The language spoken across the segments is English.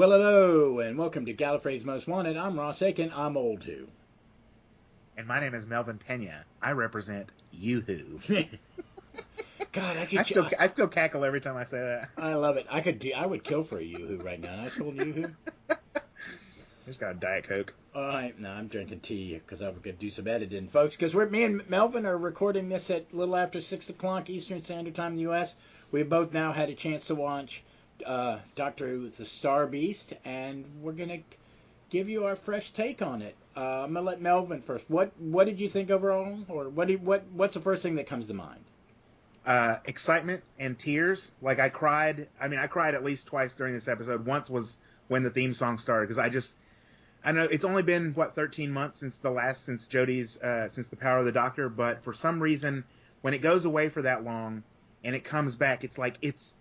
Well, hello, and welcome to Gallifrey's Most Wanted. I'm Ross Aiken. I'm old who. And my name is Melvin Pena. I represent Yoo-Hoo. God, I still cackle every time I say that. I love it. I would kill for a Yoo-Hoo right now. Nice old Yoo-Hoo. I just got a Diet Coke. No, I'm drinking tea because I'm going to do some editing, folks. Because me and Melvin are recording this at a little after 6 o'clock Eastern Standard Time in the U.S. We both now had a chance to watch Doctor Who, The Star Beast, and we're going to give you our fresh take on it. I'm going to let Melvin first. What did you think overall? Or what's the first thing that comes to mind? Excitement and tears. Like I cried at least twice during this episode. Once was when the theme song started, because I know it's only been 13 months since Jodie's since The Power of the Doctor, but for some reason when it goes away for that long and it comes back, it's like it's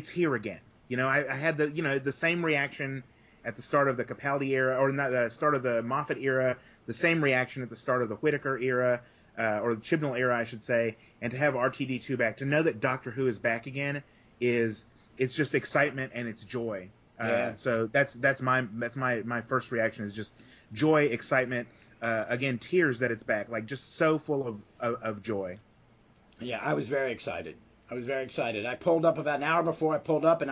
here again. You know, I had the same reaction at the start of the Capaldi era, or not the start of the Moffat era, the same reaction at the start of the Whittaker era, or the Chibnall era, I should say, and to have RTD2 back, to know that Doctor Who is back again it's just excitement and it's joy. Yeah. So that's my first reaction is just joy, excitement, again, tears that it's back, like just so full of joy. Yeah, I was very excited. I pulled up about an hour before I pulled up, and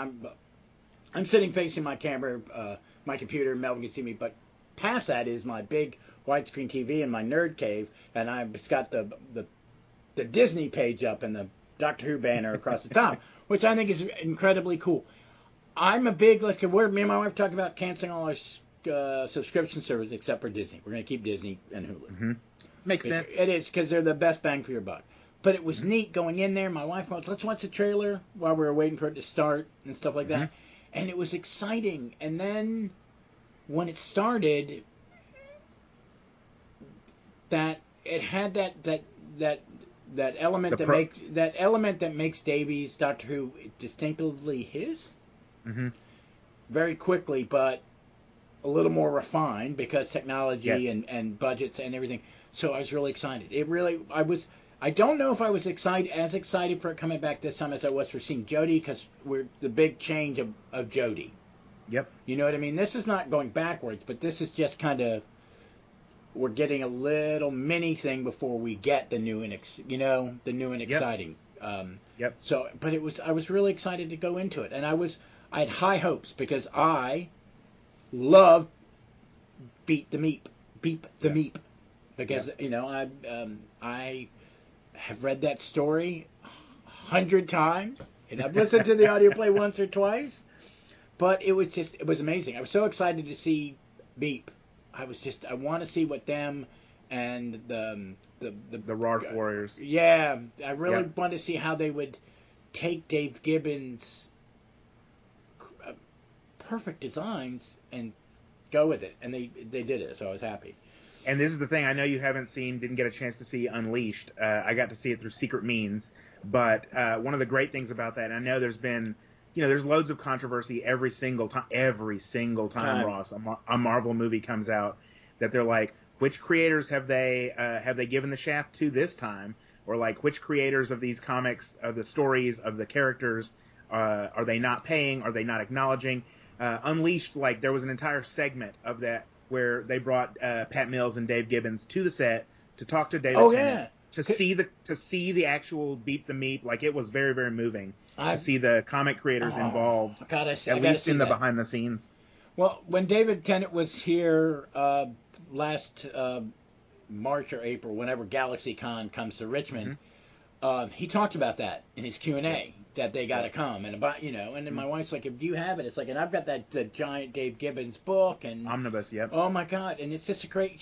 I'm sitting facing my camera, my computer. Melvin can see me, but past that is my big widescreen TV in my nerd cave, and I've just got the Disney page up and the Doctor Who banner across the top, which I think is incredibly cool. I'm a big, me and my wife talking about canceling all our subscription services except for Disney. We're going to keep Disney and Hulu. Mm-hmm. Makes sense. It is, because they're the best bang for your buck. But it was neat going in there. My wife went, let's watch the trailer while we were waiting for it to start and stuff like that. And it was exciting. And then when it started, that it had that element that makes Davies Doctor Who distinctively his. Mm-hmm. Very quickly, but a little more refined because technology and budgets and everything. So I was really excited. I don't know if I was as excited for it coming back this time as I was for seeing Jodie, because we're the big change of Jodie. Yep. You know what I mean? This is not going backwards, but this is just kind of, we're getting a little mini thing before we get the new and exciting. Yep. So, but I was really excited to go into it, and I had high hopes because I love Beep the Meep, because I have read that story 100 times, and I've listened to the audio play once or twice, but it was amazing. I was so excited to see Beep. I want to see what them and the Rarth Warriors. Yeah, I really want to see how they would take Dave Gibbons' perfect designs and go with it, and they did it, so I was happy. And this is the thing, I know you didn't get a chance to see Unleashed. I got to see it through secret means, but one of the great things about that, and I know there's been, there's loads of controversy every single time, Ross, a Marvel movie comes out, that they're like, which creators have they given the shaft to this time? Or like, which creators of these comics, of the stories, of the characters, are they not paying? Are they not acknowledging? Unleashed, like, there was an entire segment of that where they brought Pat Mills and Dave Gibbons to the set to talk to David Tennant, to see the actual Beep the Meep. Like, it was very, very moving to see the comic creators involved, at least in the behind the scenes. Well, when David Tennant was here last March or April, whenever GalaxyCon comes to Richmond, he talked about that in his Q&A, that they got to come, and about, and then my wife's like, if you have it, it's like, and I've got the giant Dave Gibbons book, and Omnibus, yep. Oh my God, and it's just a great,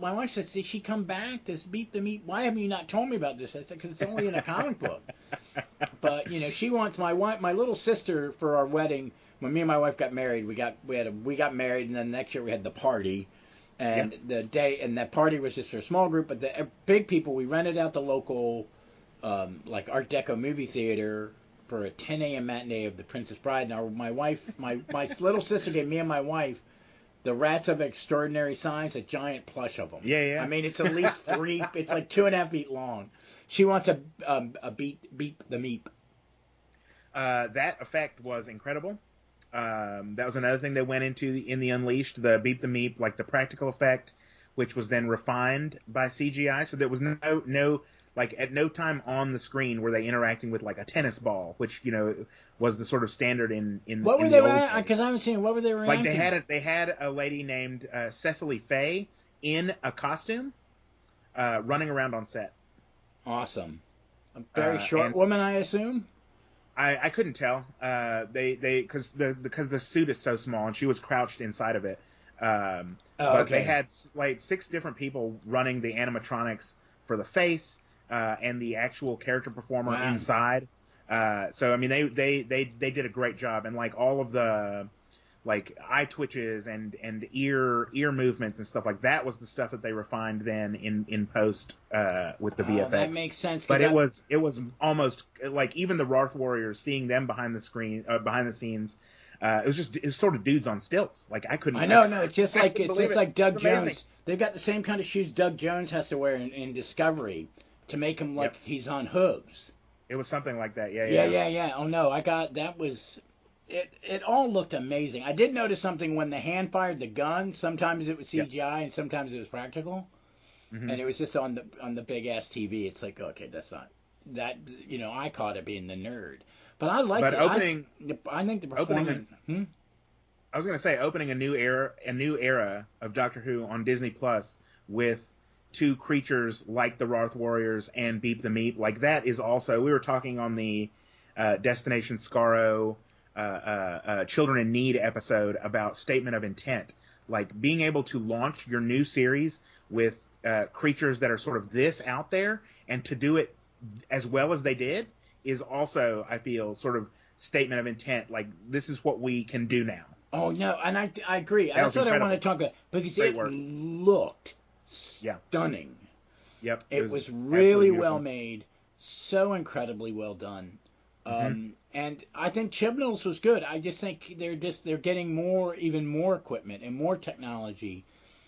my wife says, did she come back, this Beep the Meep, why haven't you not told me about this? I said, because it's only in a comic book. But, she wants my little sister, for our wedding, when me and my wife got married, we got married, and then next year we had the party. And the day, and that party was just for a small group, but the big people, we rented out the local, like Art Deco movie theater for a 10 a.m. matinee of The Princess Bride. Now, my wife, my little sister gave me and my wife the Rats of Extraordinary Size, a giant plush of them. Yeah. I mean, it's at least it's like 2.5 feet long. She wants a Beep the Meep. That effect was incredible. That was another thing they went into in the Unleashed, the Beep the Meep, like the practical effect, which was then refined by CGI. So there was no like at no time on the screen were they interacting with like a tennis ball, which was the sort of standard in what were in they the old days. because I haven't seen what were they reacting? Like they had a lady named Cecily Faye in a costume running around on set. Awesome. A very short woman, I assume. I couldn't tell. Because the suit is so small and she was crouched inside of it. But okay. They had like 6 different people running the animatronics for the face and the actual character performer inside. So I mean they did a great job, and like all of the like eye twitches and ear movements and stuff like that was the stuff that they refined then in post with the VFX. That makes sense. But it was almost like even the Roth Warriors, seeing them behind the scenes. It was sort of dudes on stilts. Like I couldn't. No, it's just like Doug Jones. They've got the same kind of shoes Doug Jones has to wear in Discovery to make him like he's on hooves. It was something like that. Yeah. Oh no, that was. It all looked amazing. I did notice something when the hand fired the gun. Sometimes it was CGI and sometimes it was practical, and it was just on the big ass TV. It's like, okay, that's not that. I caught it being the nerd, but I like it. I think the performance. I was gonna say opening a new era of Doctor Who on Disney Plus with 2 creatures like the Roth Warriors and Beep the Meep. Like that is also, we were talking on the Destination Scarrow. Children in Need episode about statement of intent, like being able to launch your new series with creatures that are sort of this out there, and to do it as well as they did is also, I feel, sort of statement of intent. Like this is what we can do now. Oh no, and I agree. That's what I want to talk about because it looked stunning. Yep, it was really well made, so incredibly well done. And I think Chibnall's was good. I just think they're getting even more equipment and more technology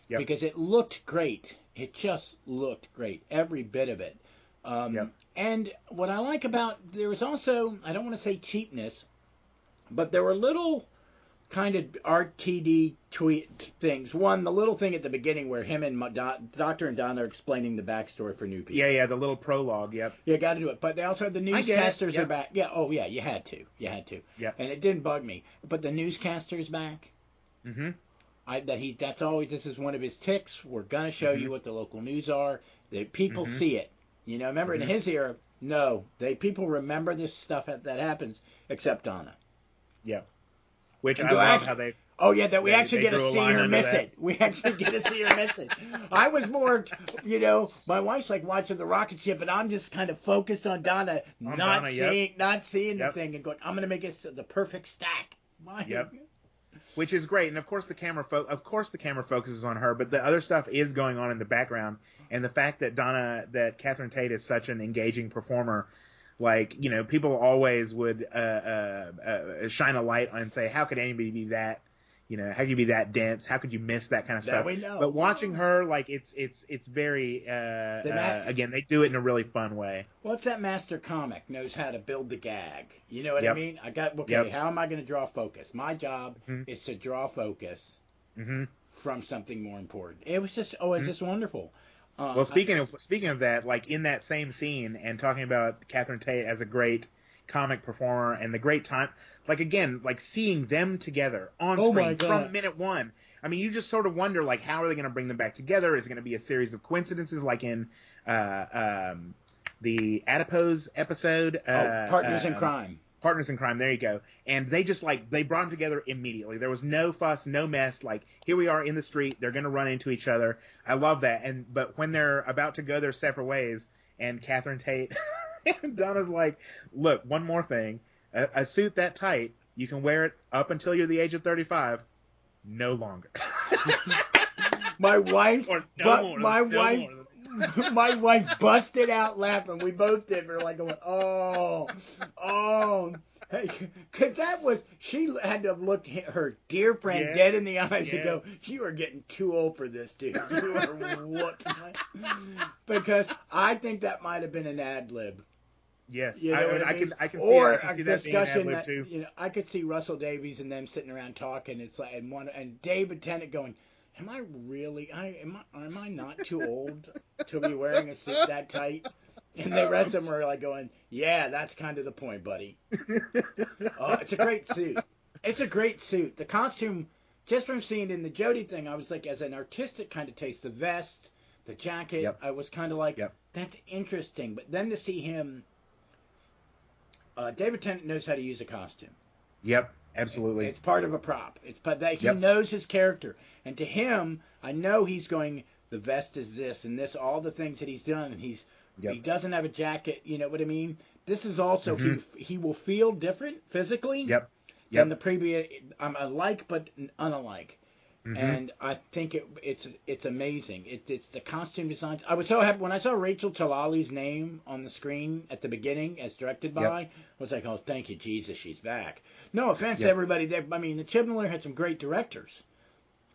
because it looked great. It just looked great, every bit of it. And what I like there was also, I don't want to say cheapness, but there were little kind of RTD tweet things. One, the little thing at the beginning where him and Doctor and Donna are explaining the backstory for new people. Yeah, the little prologue. Yep. You got to do it. But they also the newscasters are back. Yeah. Oh yeah, you had to. Yeah. And it didn't bug me. But the newscaster's back. This is one of his ticks. We're gonna show you what the local news are. That people see it. Remember in his era, people remember this stuff that happens, except Donna. Yeah. Which I love how they. Oh yeah, that we actually get to see her miss it. We actually get to see her miss it. I was more, my wife's like watching the rocket ship, and I'm just kind of focused on Donna, not seeing the thing, and going, I'm gonna make it the perfect stack. Which is great, and of course the camera focuses on her, but the other stuff is going on in the background, and the fact that Catherine Tate is such an engaging performer. Like, people always would shine a light on and say, how could anybody be that, how could you be that dense? How could you miss that kind of stuff? We know. But watching her, like, it's very, again, they do it in a really fun way. What's that master comic knows how to build the gag? You know what I mean? How am I going to draw focus? My job is to draw focus from something more important. It was just, just wonderful. Well, speaking of that, like in that same scene, and talking about Catherine Tate as a great comic performer and the great time, like again, like seeing them together on screen from minute one. I mean, you just sort of wonder, like, how are they going to bring them back together? Is it going to be a series of coincidences, like in the Adipose episode? Partners in Crime. Partners in Crime, there you go. And they just, they brought them together immediately. There was no fuss, no mess. Like, here we are in the street. They're going to run into each other. I love that. But when they're about to go their separate ways, and Catherine Tate and Donna's like, look, one more thing. A suit that tight, you can wear it up until you're the age of 35. No longer. My wife... My wife busted out laughing. We both did. We were like going, oh. Because she had to have looked her dear friend dead in the eyes and go, you are getting too old for this, dude. You are what? Because I think that might have been an ad lib. Yes, You know what I mean? I can Or see a that being an discussion ad-lib that too. I could see Russell Davies and them sitting around talking. It's like and David Tennant going, "Am I really? Am I not too old to be wearing a suit that tight?" And the rest of them are like going, "Yeah, that's kind of the point, buddy." Oh, it's a great suit. It's a great suit. The costume, just from seeing it in the Jodie thing, I was like, as an artistic kind of taste, the vest, the jacket, Yep. I was kind of like, Yep. that's interesting. But then to see him, David Tennant knows how to use a costume. Yep, absolutely. It's part of a prop. It's but that he Yep. knows his character, and to him, I know he's going. The vest is this and this, all the things that he's done, and he doesn't have a jacket. You know what I mean? This is also he will feel different physically Yep. than the previous. I'm alike but unalike. And I think it's amazing. It's the costume designs. I was so happy when I saw Rachel Talalay's name on the screen at the beginning as directed by. I was like, oh, thank you, Jesus, she's back. No offense to everybody there. I mean, the Chibnall had some great directors,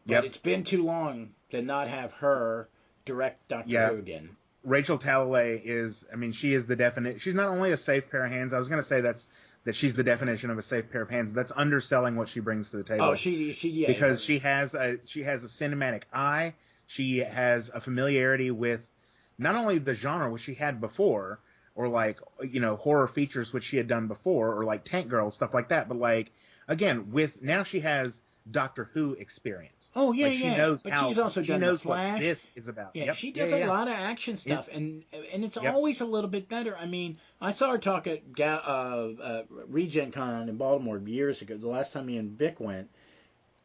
but it's been too long to not have her direct Doctor Who again. Rachel Talalay is, I mean, she is the definition. She's not only a safe pair of hands. I was going to say that she's the definition of a safe pair of hands. That's underselling what she brings to the table. Oh, she because she has a cinematic eye. She has a familiarity with not only the genre which she had before, or like horror features which she had done before, or like Tank Girl, stuff like that. But like again, now she has Doctor Who experience. Oh yeah, she knows but how, she's also she done knows The Flash. What this is about. Yeah, she does a lot of action stuff, and it's always a little bit better. I mean, I saw her talk at Regen Con in Baltimore years ago. The last time me and Vic went,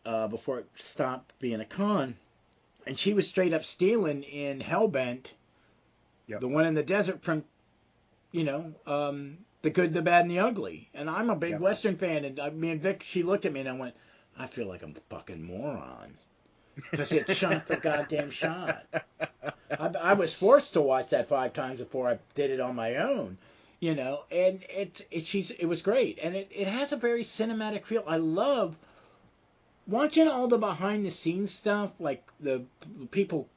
before it stopped being a con, and she was straight up stealing in Hellbent, the one in the desert from, The Good, the Bad, and the Ugly. And I'm a big Western fan, and me and Vic, she looked at me and I went, I feel like I'm a fucking moron. Because it's shot for goddamn shot. I was forced to watch that 5 times before I did it on my own, and it was great. And it has a very cinematic feel. I love watching all the behind the scenes stuff, like the people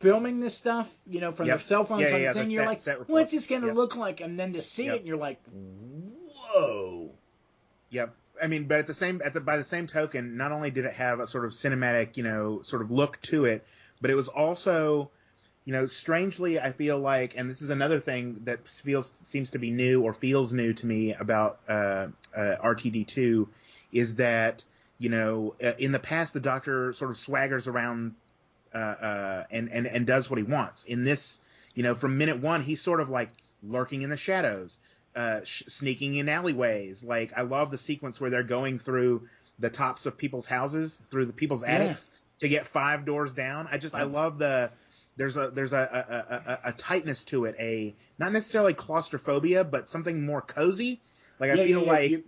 filming this stuff, from their cell phones on the thing. You're like, what's this going to look like? And then to see it, and you're like, whoa. Yep. I mean, but by the same token, not only did it have a sort of cinematic, sort of look to it, but it was also, strangely, I feel like, and this is another thing that seems to be new or feels new to me about RTD2, is that, in the past the Doctor sort of swaggers around and does what he wants. In this, from minute one, he's sort of like lurking in the shadows. Sneaking in alleyways. Like, I love the sequence where they're going through the tops of people's houses, through the people's attics to get 5 doors down. I love there's a tightness to it, not necessarily claustrophobia, but something more cozy. Like, I feel like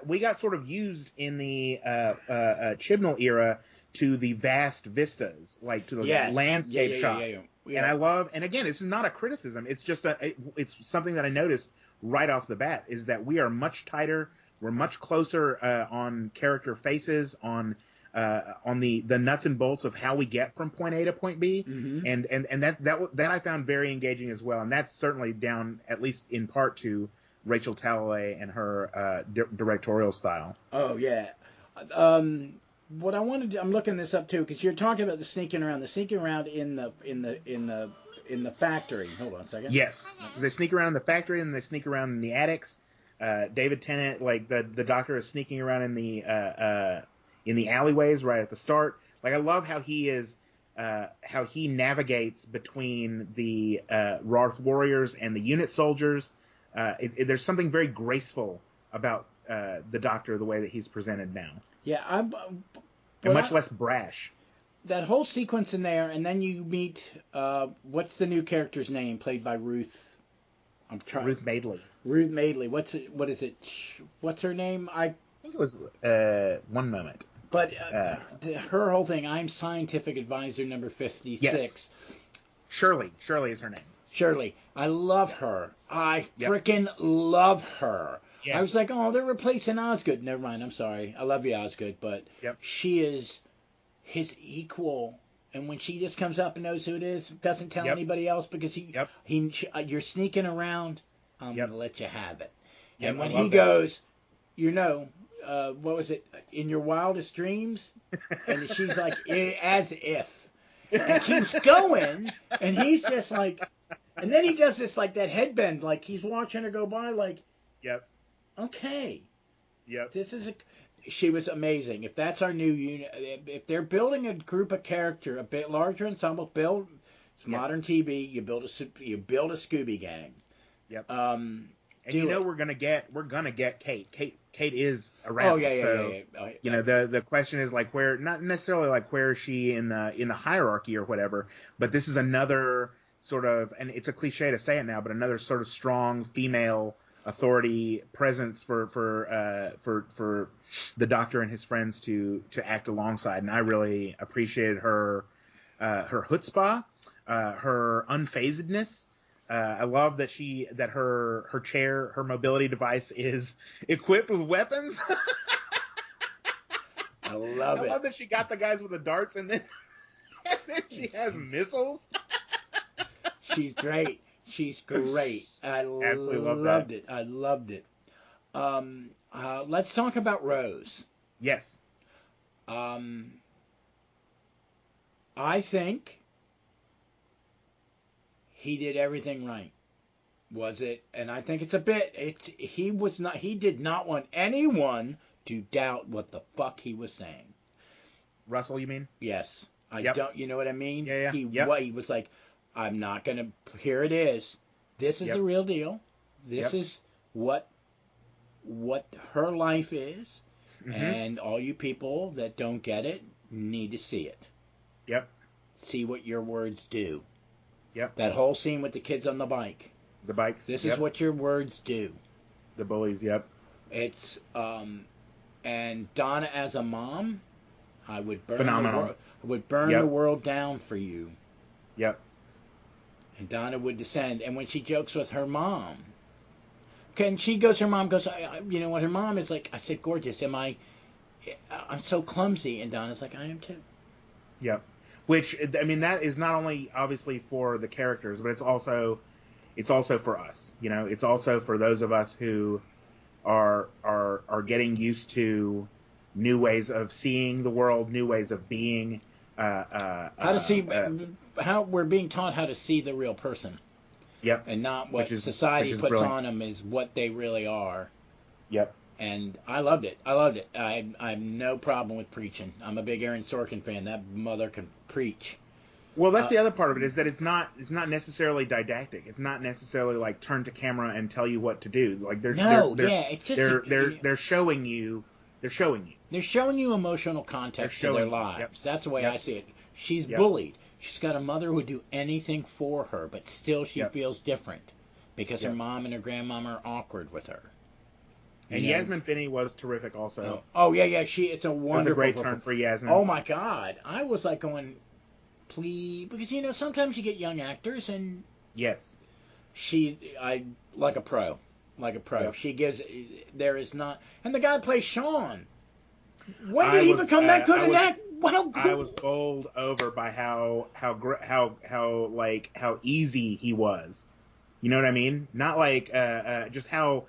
we got sort of used in the Chibnall era to the vast vistas, like to the landscape shots. And I love, and again, this is not a criticism. It's just it's something that I noticed right off the bat, is that we are much tighter. We're much closer on character faces, on the nuts and bolts of how we get from point A to point B, and that I found very engaging as well. And that's certainly down, at least in part, to Rachel Talalay and her directorial style. Oh yeah. What I wanted to, I'm looking this up too, because you're talking about the sneaking around in the factory. Hold on a second. Yes, they sneak around in the factory and they sneak around in the attics. David Tennant, like the Doctor, is sneaking around in the alleyways right at the start. Like, I love how he navigates between the Roth warriors and the unit soldiers. There's something very graceful about the Doctor, the way that he's presented now. Yeah, and much less brash. That whole sequence in there, and then you meet what's the new character's name, played by Ruth? Ruth Madeley. Ruth Madeley. What is it? What's her name? I think it was one moment. But her whole thing. I'm scientific advisor number 56. Yes. Shirley is her name. Shirley. I love her. I freaking love her. Yes. I was like, oh, they're replacing Osgood. Never mind. I'm sorry. I love you, Osgood, but she is his equal. And when she just comes up and knows who it is, doesn't tell anybody else, because you're sneaking around. I'm going to let you have it. Yep, And when he goes, what was it, in your wildest dreams? And she's like, as if. And keeps going, and he's just like, and then he does this, like, that headbend, like he's watching her go by, like, yep, okay. Yep. She was amazing. If that's our new unit, if they're building a group of character, a bit larger ensemble, it's modern TV. You build a Scooby gang. Yep. And we're gonna get Kate. Kate is around. Oh yeah. You know, the question is like where, not necessarily like where is she in the hierarchy or whatever, but this is another sort of, and it's a cliche to say it now, but another sort of strong female authority presence for the Doctor and his friends to act alongside, and I really appreciated her chutzpah, her unfazedness. I love that her chair, her mobility device is equipped with weapons. I love it. I love that she got the guys with the darts, and then she has missiles. She's great. I absolutely loved it. I loved it. Let's talk about Rose. Yes. I think he did everything right. Was it? And I think he did not want anyone to doubt what the fuck he was saying. Russell, you mean? Yes. Yep. Don't, you know what I mean? Yeah. He was like, I'm not going to, here it is. This is the real deal. This is what her life is. Mm-hmm. And all you people that don't get it need to see it. Yep. See what your words do. Yep. That whole scene with the kids on the bike. The bikes. This is what your words do. The bullies, yep. It's, and Donna as a mom, I would burn phenomenal. The world down for you. Yep. And Donna would descend. And when she jokes with her mom, and her mom goes, you know what, her mom is like, I said, gorgeous, I'm so clumsy. And Donna's like, I am too. Yep. Which, I mean, that is not only obviously for the characters, but it's also for us. You know, it's also for those of us who are getting used to new ways of seeing the world, new ways of being. How we're being taught how to see the real person. Yep. And not what society puts brilliant. on them is what they really are. Yep. And I loved it. I have no problem with preaching. I'm a big Aaron Sorkin fan. That mother can preach. Well, that's the other part of it, is that it's not necessarily didactic. It's not necessarily like turn to camera and tell you what to do. Like they're showing you. They're showing you emotional context to their lives. Yep. That's the way I see it. She's Yep. bullied. She's got a mother who would do anything for her, but still she feels different because her mom and her grandmom are awkward with her. And Yasmin Finney was terrific also. Oh yeah. It's a wonderful. It was a great turn for Yasmin. Oh my God, I was like going, please, because sometimes you get young actors and yes, like a pro. Yep. She gives. There is not, and the guy plays Shaun. When did he become that good in that? I was bowled over by how easy he was. You know what I mean? Not like just how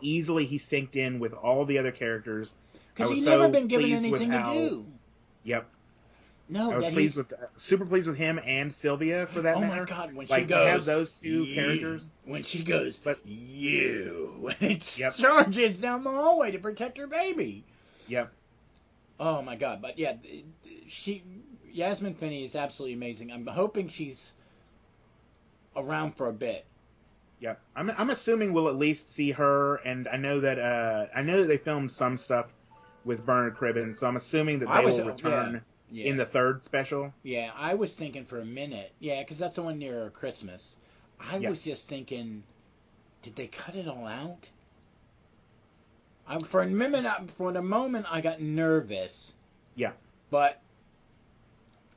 easily he synced in with all the other characters. Because he's never been given anything to do. Yep. No, I was super pleased with him and Sylvia for that matter. Oh my God, when she goes, to have those two characters. When she goes, but and charges down the hallway to protect her baby. Yep. Oh my God, but yeah, Yasmin Finney is absolutely amazing. I'm hoping she's around for a bit. Yeah, I'm assuming we'll at least see her, and I know that they filmed some stuff with Bernard Cribbins, so I'm assuming that they will return in the third special. Yeah, I was thinking for a minute, because that's the one near Christmas. I was just thinking, did they cut it all out? For the moment, I got nervous. Yeah. But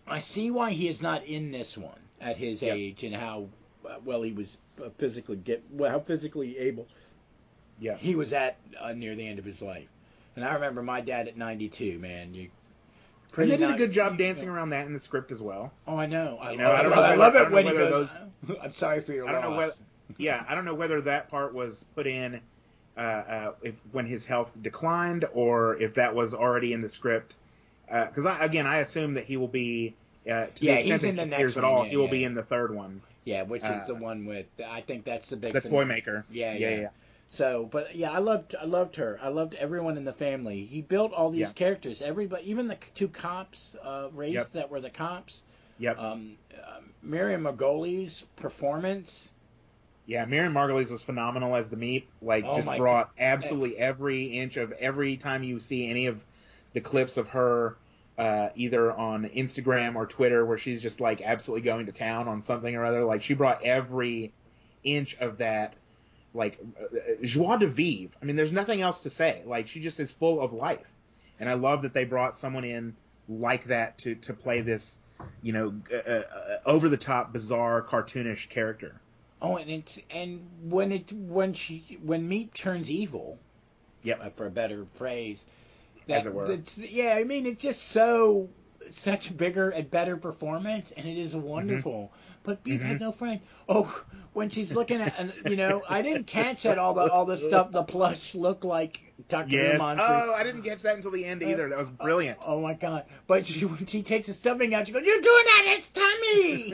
I see why he is not in this one at his age and how well he was how physically able he was at near the end of his life. And I remember my dad at 92, man. And they did a good job dancing around that in the script as well. Oh, I know. I love it when he goes, I'm sorry for your loss. Yeah, I don't know whether that part was put in when his health declined, or if that was already in the script. Because I assume that he will be to the extent he's that in the he next appears one. at all. Yeah, he will be in the third one. Yeah, which is the one with I think that's the big The toy maker. Yeah. So, but yeah, I loved her. I loved everyone in the family. He built all these characters. Everybody, even the two cops race that were the cops. Yep. Miriam Margolyes' performance. Yeah, Miriam Margolyes was phenomenal as the Meep. Brought absolutely every inch of every time you see any of the clips of her, either on Instagram or Twitter, where she's just like absolutely going to town on something or other. Like she brought every inch of that, like joie de vivre. I mean, there's nothing else to say. Like she just is full of life, and I love that they brought someone in like that to play this, over the top, bizarre, cartoonish character. Oh, and when Meep turns evil, for a better phrase, as it were. I mean, it's just such bigger and better performance, and it is wonderful. Mm-hmm. But Meep had no friend. Oh, when she's looking at, I didn't catch that all the stuff, the plush looked like Dr. Who monsters. Oh, I didn't catch that until the end either. That was brilliant. Oh my God! But when she takes the stuffing out, she goes, "You're doing that! It's tummy!"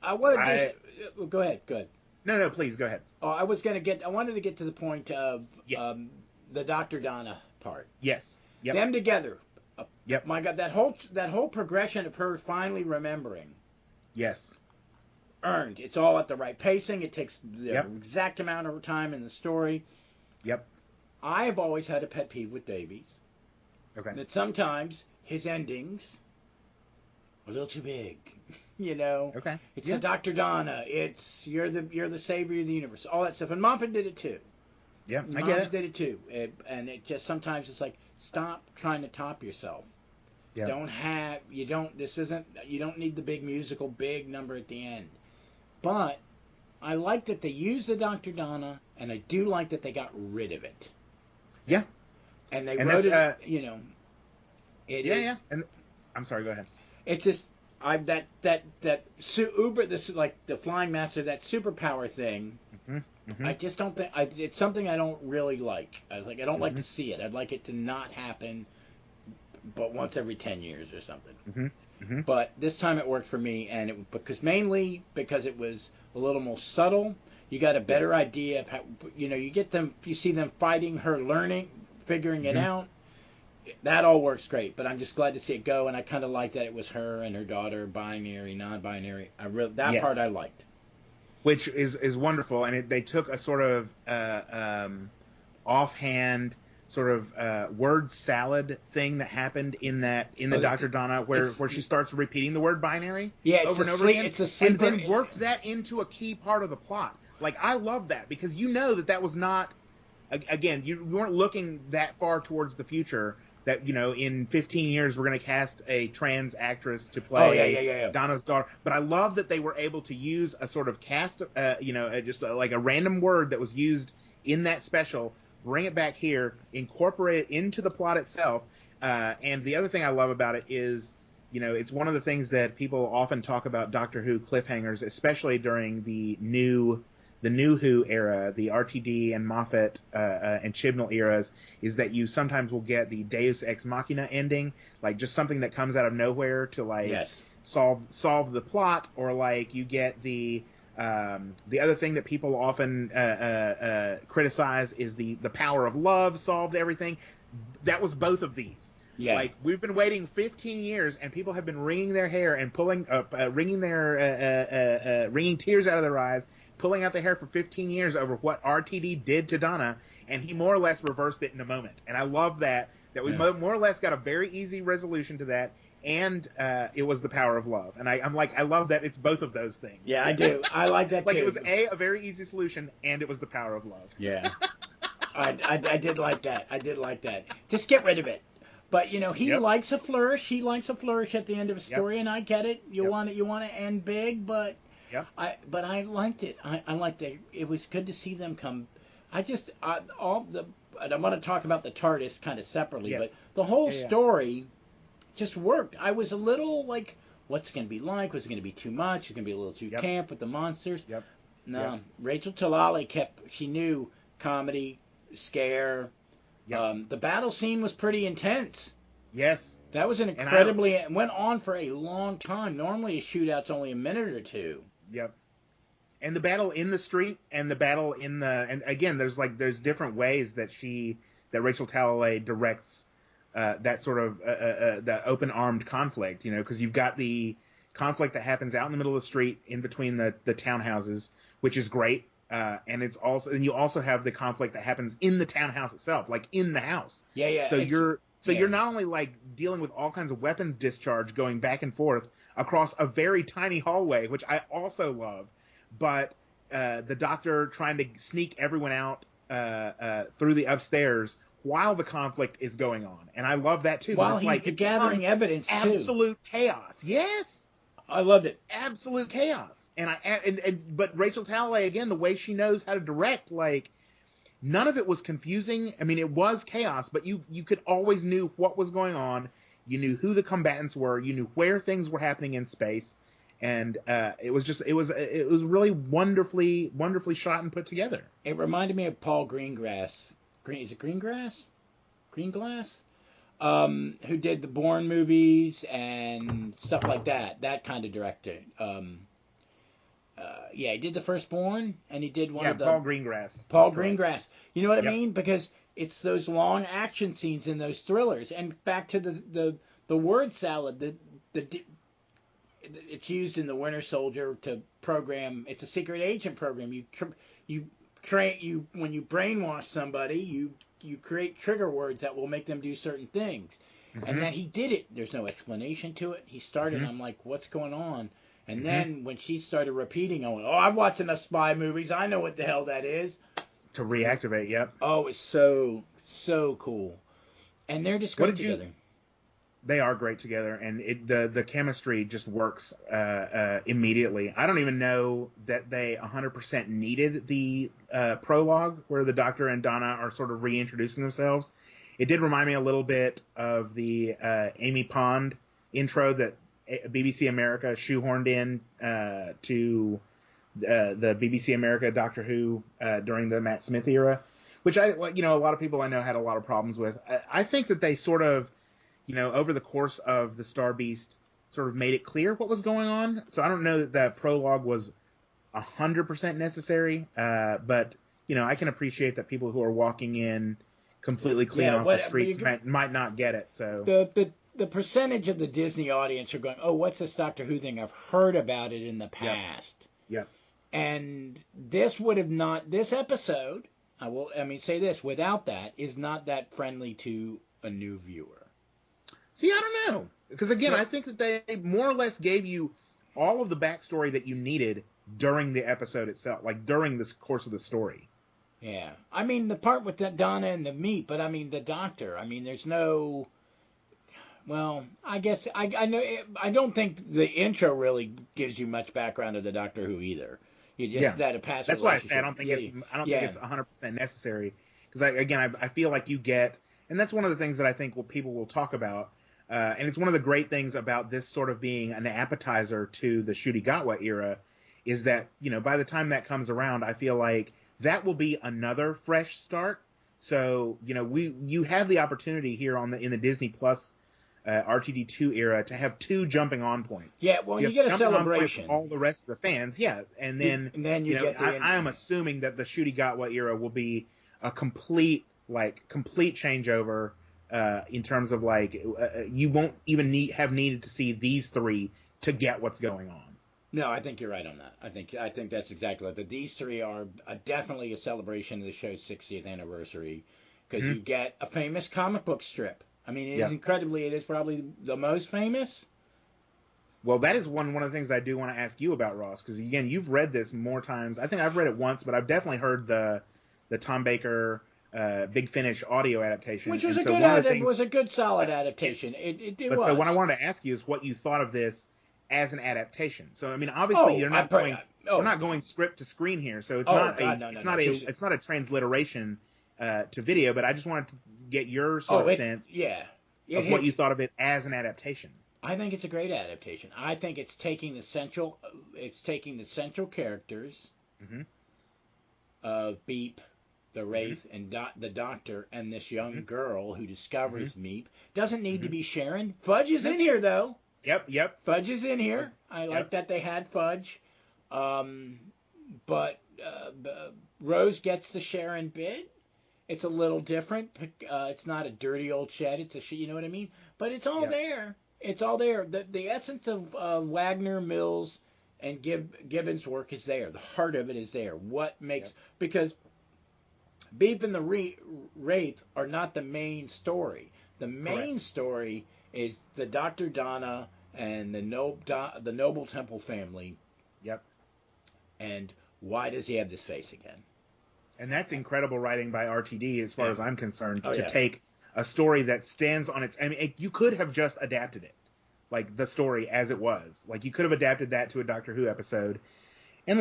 I wanted to go ahead. Good. No, please go ahead. Oh, I wanted to get to the point of the Dr. Donna part. Yes. Yep. Them together. Yep. My God, that whole progression of her finally remembering. Yes. Earned. It's all at the right pacing. It takes the exact amount of time in the story. Yep. I've always had a pet peeve with Davies. Okay. That sometimes his endings are a little too big. Okay. It's the Dr. Donna. It's you're the savior of the universe. All that stuff. And Moffat did it too. Yeah, I get it. Moffat did it too. And it just sometimes it's like, stop trying to top yourself. Yeah. You don't need the big musical, big number at the end. But I like that they used the Dr. Donna, and I do like that they got rid of it. Yeah. And they wrote it, Yeah. And I'm sorry, go ahead. It's just Uber, this is like the Flying Master, that superpower thing. Mm-hmm. Mm-hmm. I just don't think it's something I don't really like. I was like, I don't like to see it. I'd like it to not happen, but once every 10 years or something. Mm-hmm. Mm-hmm. But this time it worked for me, and mainly because it was a little more subtle. You got a better idea of how, you see them fighting, her learning, figuring it out. That all works great, but I'm just glad to see it go, and I kind of like that it was her and her daughter, binary, non-binary. Part I liked. Which is wonderful, and they took a sort of offhand sort of word salad thing that happened in the Dr. Donna where she starts repeating the word binary over and over again, and then worked that into a key part of the plot. Like, I love that, because that was not, again, you weren't looking that far towards the future. That, in 15 years we're going to cast a trans actress to play Donna's daughter. But I love that they were able to use a sort of cast, like a random word that was used in that special, bring it back here, incorporate it into the plot itself. And the other thing I love about it is, it's one of the things that people often talk about Doctor Who cliffhangers, especially during the new Who era, the RTD and Moffat and Chibnall eras, is that you sometimes will get the Deus Ex Machina ending, like just something that comes out of nowhere to solve the plot, or like you get the other thing that people often criticize is the power of love solved everything. That was both of these. Yeah. Like, we've been waiting 15 years, and people have been wringing their hair and wringing tears out of their eyes, pulling out the hair for 15 years over what RTD did to Donna, and he more or less reversed it in a moment. And I love that we more or less got a very easy resolution to that, and it was the power of love. And I'm like, I love that it's both of those things. Yeah, I do. I like that like, too. It was a very easy solution, and it was the power of love. Yeah. I did like that. I did like that. Just get rid of it. But he likes a flourish. He likes a flourish at the end of a story, and I get it. You want to end big, but I liked it. I liked it. It was good to see them come. And I want to talk about the TARDIS kind of separately, but the whole story just worked. I was a little like, what's it going to be like? Was it going to be too much? Is it going to be a little too camp with the monsters? Yep. No. Yep. Rachel Talalay she knew comedy, scare. Yep. The battle scene was pretty intense. Yes. That was it went on for a long time. Normally a shootout's only a minute or two. Yep. And the battle in the street and the battle and again, there's different ways that Rachel Talalay directs that sort of the open-armed conflict, because you've got the conflict that happens out in the middle of the street in between the townhouses, which is great. And you also have the conflict that happens in the townhouse itself, like in the house. Yeah. So you're not only like dealing with all kinds of weapons discharge going back and forth across a very tiny hallway, which I also love, but the doctor trying to sneak everyone out through the upstairs while the conflict is going on, and I love that too. While he's gathering evidence too. Absolute chaos. Yes. I loved it. Absolute chaos. But Rachel Talalay, again, the way she knows how to direct, like, none of it was confusing. I mean, it was chaos, but you could always knew what was going on. You knew who the combatants were. You knew where things were happening in space, and it was really wonderfully shot and put together. It reminded me of Paul Greengrass. Is it Greenglass? Who did the Bourne movies and stuff like that. That kind of director. He did the first Bourne, and he did one of the... Paul Greengrass. Paul Greengrass. You know what I mean? Because it's those long action scenes in those thrillers. And back to the word salad, it's used in the Winter Soldier to program... It's a secret agent program. When you brainwash somebody, you create trigger words that will make them do certain things. Mm-hmm. And then he did it. There's no explanation to it. He started, mm-hmm. I'm like, what's going on? And mm-hmm. then when she started repeating, I went, I've watched enough spy movies. I know what the hell that is. To reactivate, yep. Oh, it's so cool. And they're just great together. They are great together, and the chemistry just works immediately. I don't even know that they 100% needed the prologue where the Doctor and Donna are sort of reintroducing themselves. It did remind me a little bit of the Amy Pond intro that BBC America shoehorned in to the BBC America Doctor Who during the Matt Smith era, which a lot of people I know had a lot of problems with. I think that they sort of, over the course of the Star Beast, sort of made it clear what was going on. So I don't know that the prologue was 100% necessary, but I can appreciate that people who are walking in completely clean off the streets might not get it. So the percentage of the Disney audience are going, what's this Doctor Who thing? I've heard about it in the past. Yep. And this episode, say this, without that, is not that friendly to a new viewer. See, I don't know. Because, again, I think that they more or less gave you all of the backstory that you needed during the episode itself, like during this course of the story. Yeah. I mean, the part with the Donna and the Meep, but, the Doctor. there's no... Well, I guess I know. I don't think the intro really gives you much background of the Doctor Who either. You just that a past. That's why I say I don't think it's 100% necessary, because I feel like you get, and that's one of the things that I think people will talk about, and it's one of the great things about this sort of being an appetizer to the Shudigatwa era, is that by the time that comes around, I feel like that will be another fresh start. So you have the opportunity here in the Disney Plus. RTD2 era to have two jumping on points. Yeah, well, you get a celebration. All the rest of the fans, and then you get I am assuming that the Shudigatwa era will be a complete changeover in terms of you won't even have needed to see these three to get what's going on. No, I think you're right on that. I think that's exactly it. That these three are definitely a celebration of the show's 60th anniversary, because you get a famous comic book strip. It is probably the most famous. Well, that is one of the things I do want to ask you about, Ross, because, again, you've read this more times. I think I've read it once, but I've definitely heard the Tom Baker Big Finish audio adaptation. Which was a good solid adaptation. It was. So what I wanted to ask you is what you thought of this as an adaptation. So, obviously we're not going script to screen here, so it's not a transliteration to video, but I just wanted to get your sort of sense. Yeah. of what you thought of it as an adaptation. I think it's a great adaptation. I think it's taking the central characters of Beep, the Wraith, and the Doctor, and this young girl who discovers Meep. Doesn't need to be Sharon. Fudge is in here, though. Yep. Fudge is in here. I like that they had Fudge. But Rose gets the Sharon bit. It's a little different. It's not a dirty old shed. It's a you know what I mean? But it's all there. It's all there. The essence of Wagner, Mills, and Gibbons' work is there. The heart of it is there. What makes because Beep and the Wraith are not the main story. The main story is the Dr. Donna and the Noble Temple family. Yep. And why does he have this face again? And that's incredible writing by RTD, as far as I'm concerned, to yeah. take a story that stands on its. I mean, you could have just adapted it, like the story as it was. Like you could have adapted that to a Doctor Who episode, and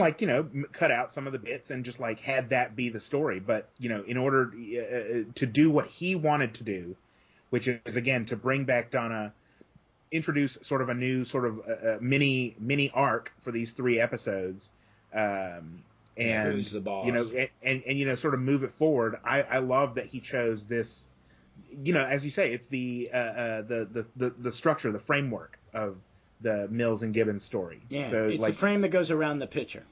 cut out some of the bits and just had that be the story. But in order to do what he wanted to do, which is again to bring back Donna, introduce sort of a new sort of mini arc for these 3 episodes. And who's the boss? And sort of move it forward. I love that he chose this. As you say, it's the structure, the framework of the Mills and Gibbons story. Yeah, so it's the frame that goes around the picture.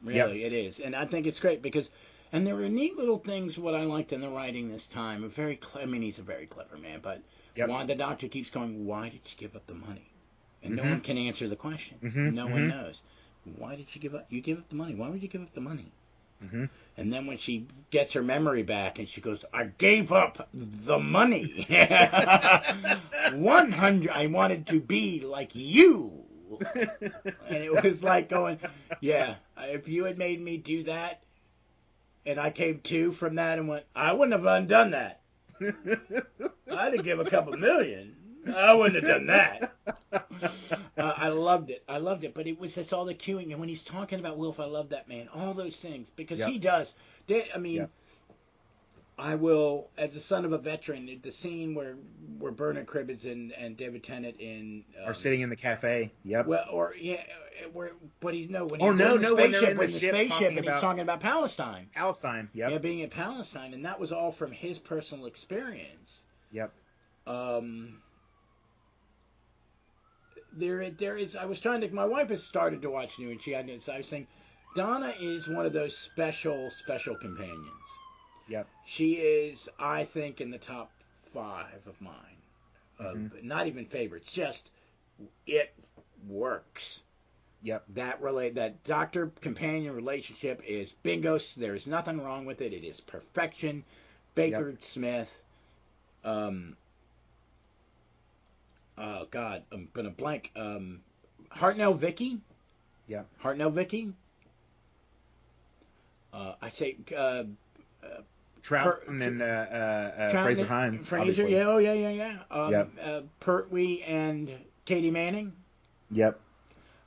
Really, it is, and I think it's great because. And there were neat little things. What I liked in the writing this time. I mean, he's a very clever man, but why the Doctor keeps going? Why did you give up the money? And no one can answer the question. No one knows. Why did you give up? You gave up the money. Why would you give up the money? And then when she gets her memory back and she goes, I gave up the money. 100. I wanted to be like you. And it was like going, yeah, if you had made me do that and I came to from that and went, I wouldn't have undone that. I'd have given a couple million. I wouldn't have done that. I loved it. But it was just all the cueing. And when he's talking about Wilf, I love that man. All those things. Because he does. I will, as the son of a veteran, the scene where Bernard Cribbins and David Tennant are sitting in the cafe. Yep. Well, but he's when in the spaceship and he's talking about Palestine. Palestine. Yep. Yeah, being in Palestine, and that was all from his personal experience. Yep. There is. I was trying to. My wife has started to watch new, and she hadn't. So I was saying, Donna is one of those special companions. Yep. She is, I think, in the top 5 of mine. Not even favorites. Just it works. Yep. That doctor companion relationship is bingo. There is nothing wrong with it. It is perfection. Baker Smith. Oh God, I'm gonna blank. Hartnell Vicky. Yeah. Hartnell Vicky. I say Trout and then Fraser Hines. Fraser, yeah. Pertwee and Katie Manning. Yep.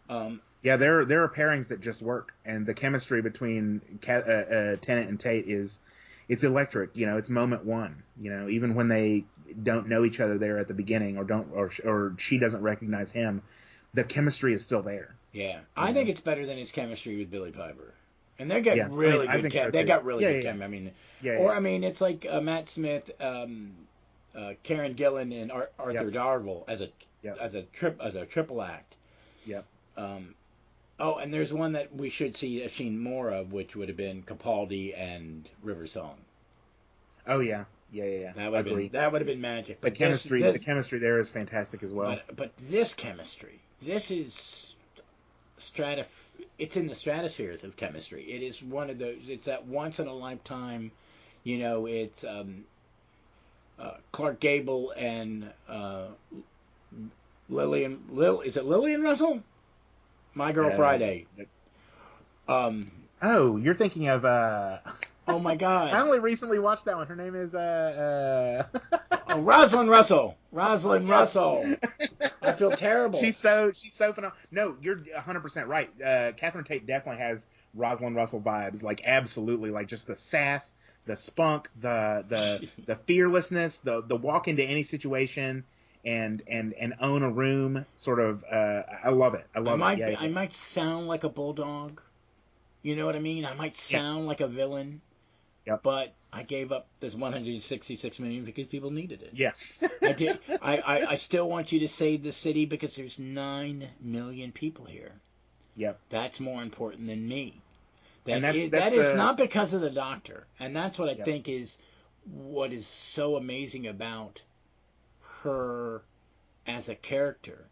There are pairings that just work, and the chemistry between Tennant and Tate it's electric. It's moment one. Even when they don't know each other there at the beginning, or she doesn't recognize him, the chemistry is still there. Yeah, I think it's better than his chemistry with Billy Piper. And they got really good chem. They got really good chem. I mean, it's like Matt Smith, Karen Gillan, and Arthur Darvill as a triple act. Yep. And there's one that we should have seen more of, which would have been Capaldi and River Song. Oh yeah. That would have been magic. But the chemistry there is fantastic as well. But this chemistry, this is it's in the stratospheres of chemistry. It is one of those. It's that once in a lifetime. It's Clark Gable and Lillian. Is it Lillian Russell? My Girl Friday. You're thinking of. Oh my God! I only recently watched that one. Her name is Rosalind Russell. Rosalind Russell. I feel terrible. She's so phenomenal. No, you're 100% right. Catherine Tate definitely has Rosalind Russell vibes. Like absolutely, like just the sass, the spunk, the fearlessness, the walk into any situation. and own a room. Sort of. I love it. I love it. Yeah, I might sound like a bulldog. You know what I mean? I might sound like a villain. Yep. But I gave up this 166 million because people needed it. Yeah. I did. I still want you to save the city because there's 9 million people here. Yep. That's more important than me. That is not because of the Doctor, and that's what I Yep. think is what is so amazing about her as a character.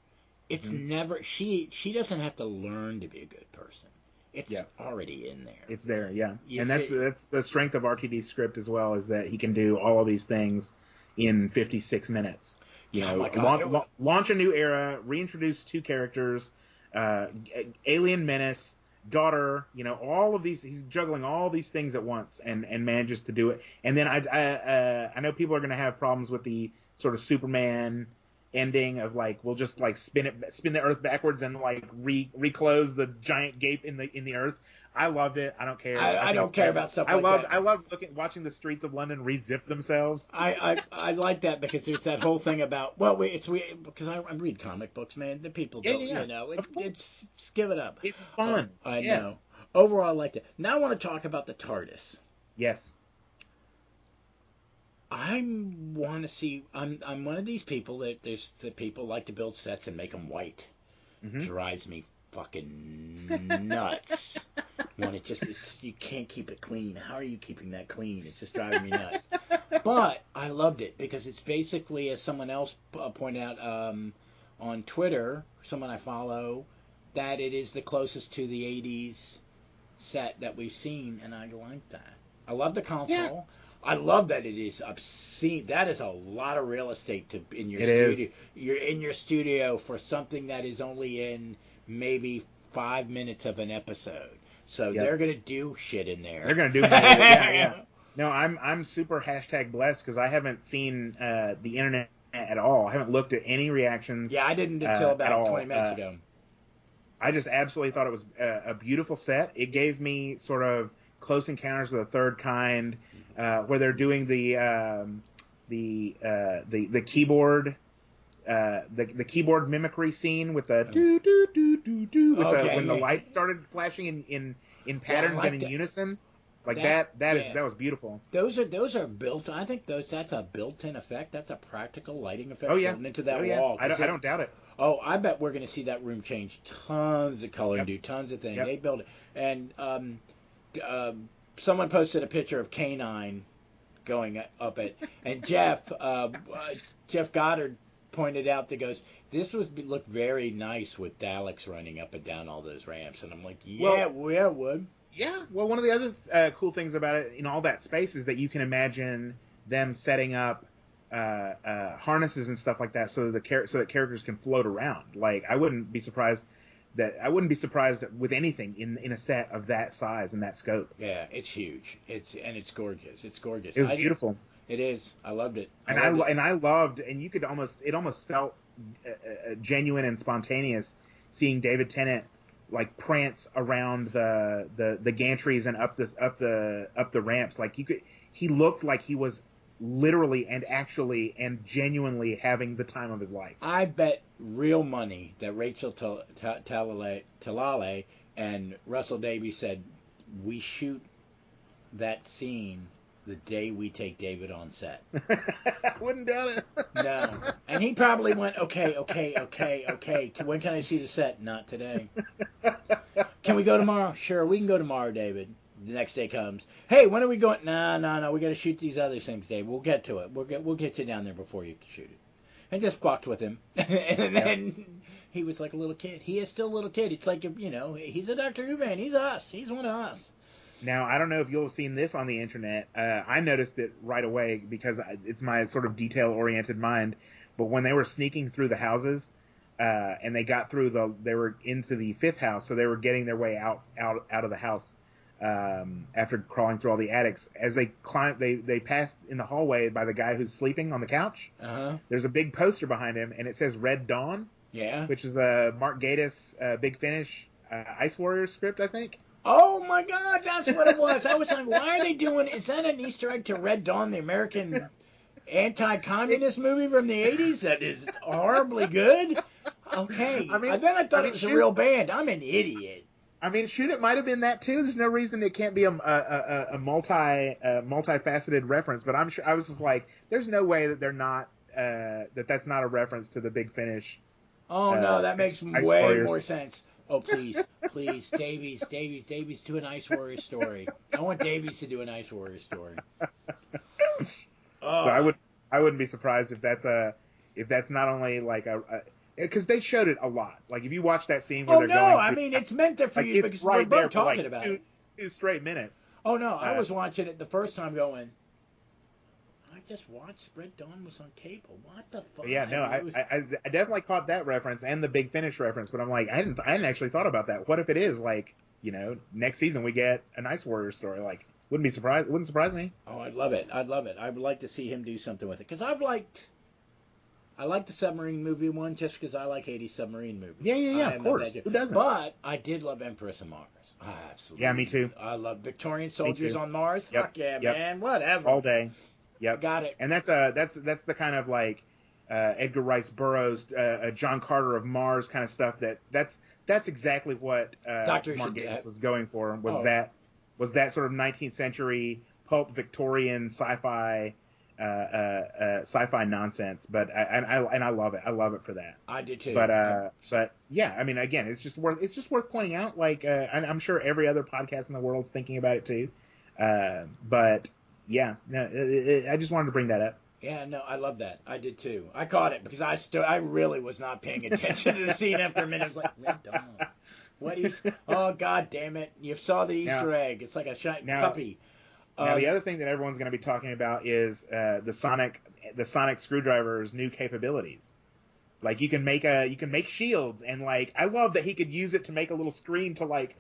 It's never she doesn't have to learn to be a good person. It's already in there. It's there, yeah. That's the strength of RTD's script as well, is that he can do all of these things in 56 minutes. You know, launch a new era, reintroduce 2 characters, alien menace, daughter, you know, all of these. He's juggling all these things at once and manages to do it. And then I know people are going to have problems with the sort of Superman ending of like, we'll just like spin the Earth backwards and like reclose the giant gape in the Earth. I loved it. I don't care. I don't care about stuff like that. I love watching the streets of London re-zip themselves. I like that because there's that whole thing about, because I read comic books, man. The people don't, you know, it's give it up. It's fun. I know. Overall, I liked it. Now I want to talk about the TARDIS. Yes. I want to see. I'm one of these people that there's the people like to build sets and make them white. Mm-hmm. Drives me fucking nuts. When you can't keep it clean. How are you keeping that clean? It's just driving me nuts. But I loved it because it's basically, as someone else pointed out on Twitter, someone I follow, that it is the closest to the 80s set that we've seen, and I like that. I love the console. Yeah. I love that it is obscene. That is a lot of real estate in your studio. Is. You're in your studio for something that is only in maybe 5 minutes of an episode. So they're gonna do shit in there. They're gonna do more. Yeah. No, I'm super #blessed because I haven't seen the internet at all. I haven't looked at any reactions. Yeah, I didn't until about 20 minutes ago. I just absolutely thought it was a beautiful set. It gave me sort of Close Encounters of the Third Kind, where they're doing the keyboard. The keyboard mimicry scene with the do do do do do when the lights started flashing in patterns and in unison, that was beautiful. Those are built. I think that's a built-in effect. That's a practical lighting effect built into that wall. I don't doubt it. Oh, I bet we're going to see that room change tons of color and do tons of things. They build it, and someone posted a picture of K9 going up it, and Jeff Goddard pointed out that goes, this looked very nice with Daleks running up and down all those ramps, and I'm like, it would. Yeah, well, one of the other cool things about it in all that space is that you can imagine them setting up harnesses and stuff like that so that characters can float around. Like, I wouldn't be surprised with anything in a set of that size and that scope. Yeah, it's huge. It's gorgeous. It's gorgeous. It was beautiful. It is. I loved it. I loved, and you could almost felt genuine and spontaneous seeing David Tennant like prance around the gantries and up the ramps. Like he looked like he was literally and actually and genuinely having the time of his life. I bet real money that Rachel Talalay and Russell Davies said, we shoot that scene the day we take David on set. I wouldn't doubt it. No. And he probably went, okay. When can I see the set? Not today. Can we go tomorrow? Sure, we can go tomorrow, David. The next day comes. Hey, when are we going? No. We got to shoot these other things, Dave. We'll get to it. We'll get you down there before you shoot it. And just fucked with him. And then he was like a little kid. He is still a little kid. It's like, he's a Doctor Who fan. He's us. He's one of us. Now, I don't know if you'll have seen this on the internet. I noticed it right away because it's my sort of detail-oriented mind. But when they were sneaking through the houses, and they got through they were into the fifth house, so they were getting their way out of the house after crawling through all the attics. As they climbed, they passed in the hallway by the guy who's sleeping on the couch. Uh-huh. There's a big poster behind him, and it says Red Dawn. Yeah. Which is a Mark Gatiss Big Finish Ice Warriors script, I think. Oh my God, that's what it was. I was like, why are they doing? Is that an Easter egg to Red Dawn, the American anti-communist movie from the 80s that is horribly good? Okay. Then I thought it was a real band. I'm an idiot. I mean, shoot, it might have been that too. There's no reason it can't be a multifaceted reference. But I'm sure I was just like, there's no way that they're not that's not a reference to the Big Finish. Oh no, that makes way more sense. Oh please, Davies, do an Ice Warrior story. I want Davies to do an Ice Warrior story. Oh. So I wouldn't be surprised if that's not only like because they showed it a lot. Like if you watch that scene where they're going. Oh no, I mean it's meant there for you because we're both talking about it. 2 straight minutes. Oh no, I was watching it the first time going. I just watched Red Dawn was on cable. What the fuck? Yeah, no, I definitely caught that reference and the Big Finish reference, but I'm like, I hadn't actually thought about that. What if it is like, next season we get an Ice Warrior story? Like, wouldn't surprise me. Oh, I'd love it. I would like to see him do something with it because I like the submarine movie one just because I like 80s submarine movies. Yeah, of course. Who doesn't? But I did love Empress of Mars. Absolutely. Yeah, me too. I love Victorian soldiers on Mars. Yep. Fuck yeah, man. Whatever. All day. Yep. Got it. And that's the kind of like Edgar Rice Burroughs, John Carter of Mars kind of stuff. That's exactly what Mark Gatiss was going for. Was that sort of 19th century pulp Victorian sci-fi nonsense? But I love it. I love it for that. I do too. But yeah, I mean, again, it's just worth pointing out. Like I'm sure every other podcast in the world's thinking about it too. But yeah, no, I just wanted to bring that up. Yeah, no, I love that. I did too. I caught it because I really was not paying attention to the scene after a minute. I was like, Red Dawn. What is? Oh God damn it! You saw the Easter egg. It's like a puppy. Now the other thing that everyone's going to be talking about is the sonic screwdriver's new capabilities. Like you can make shields, and like I love that he could use it to make a little screen to like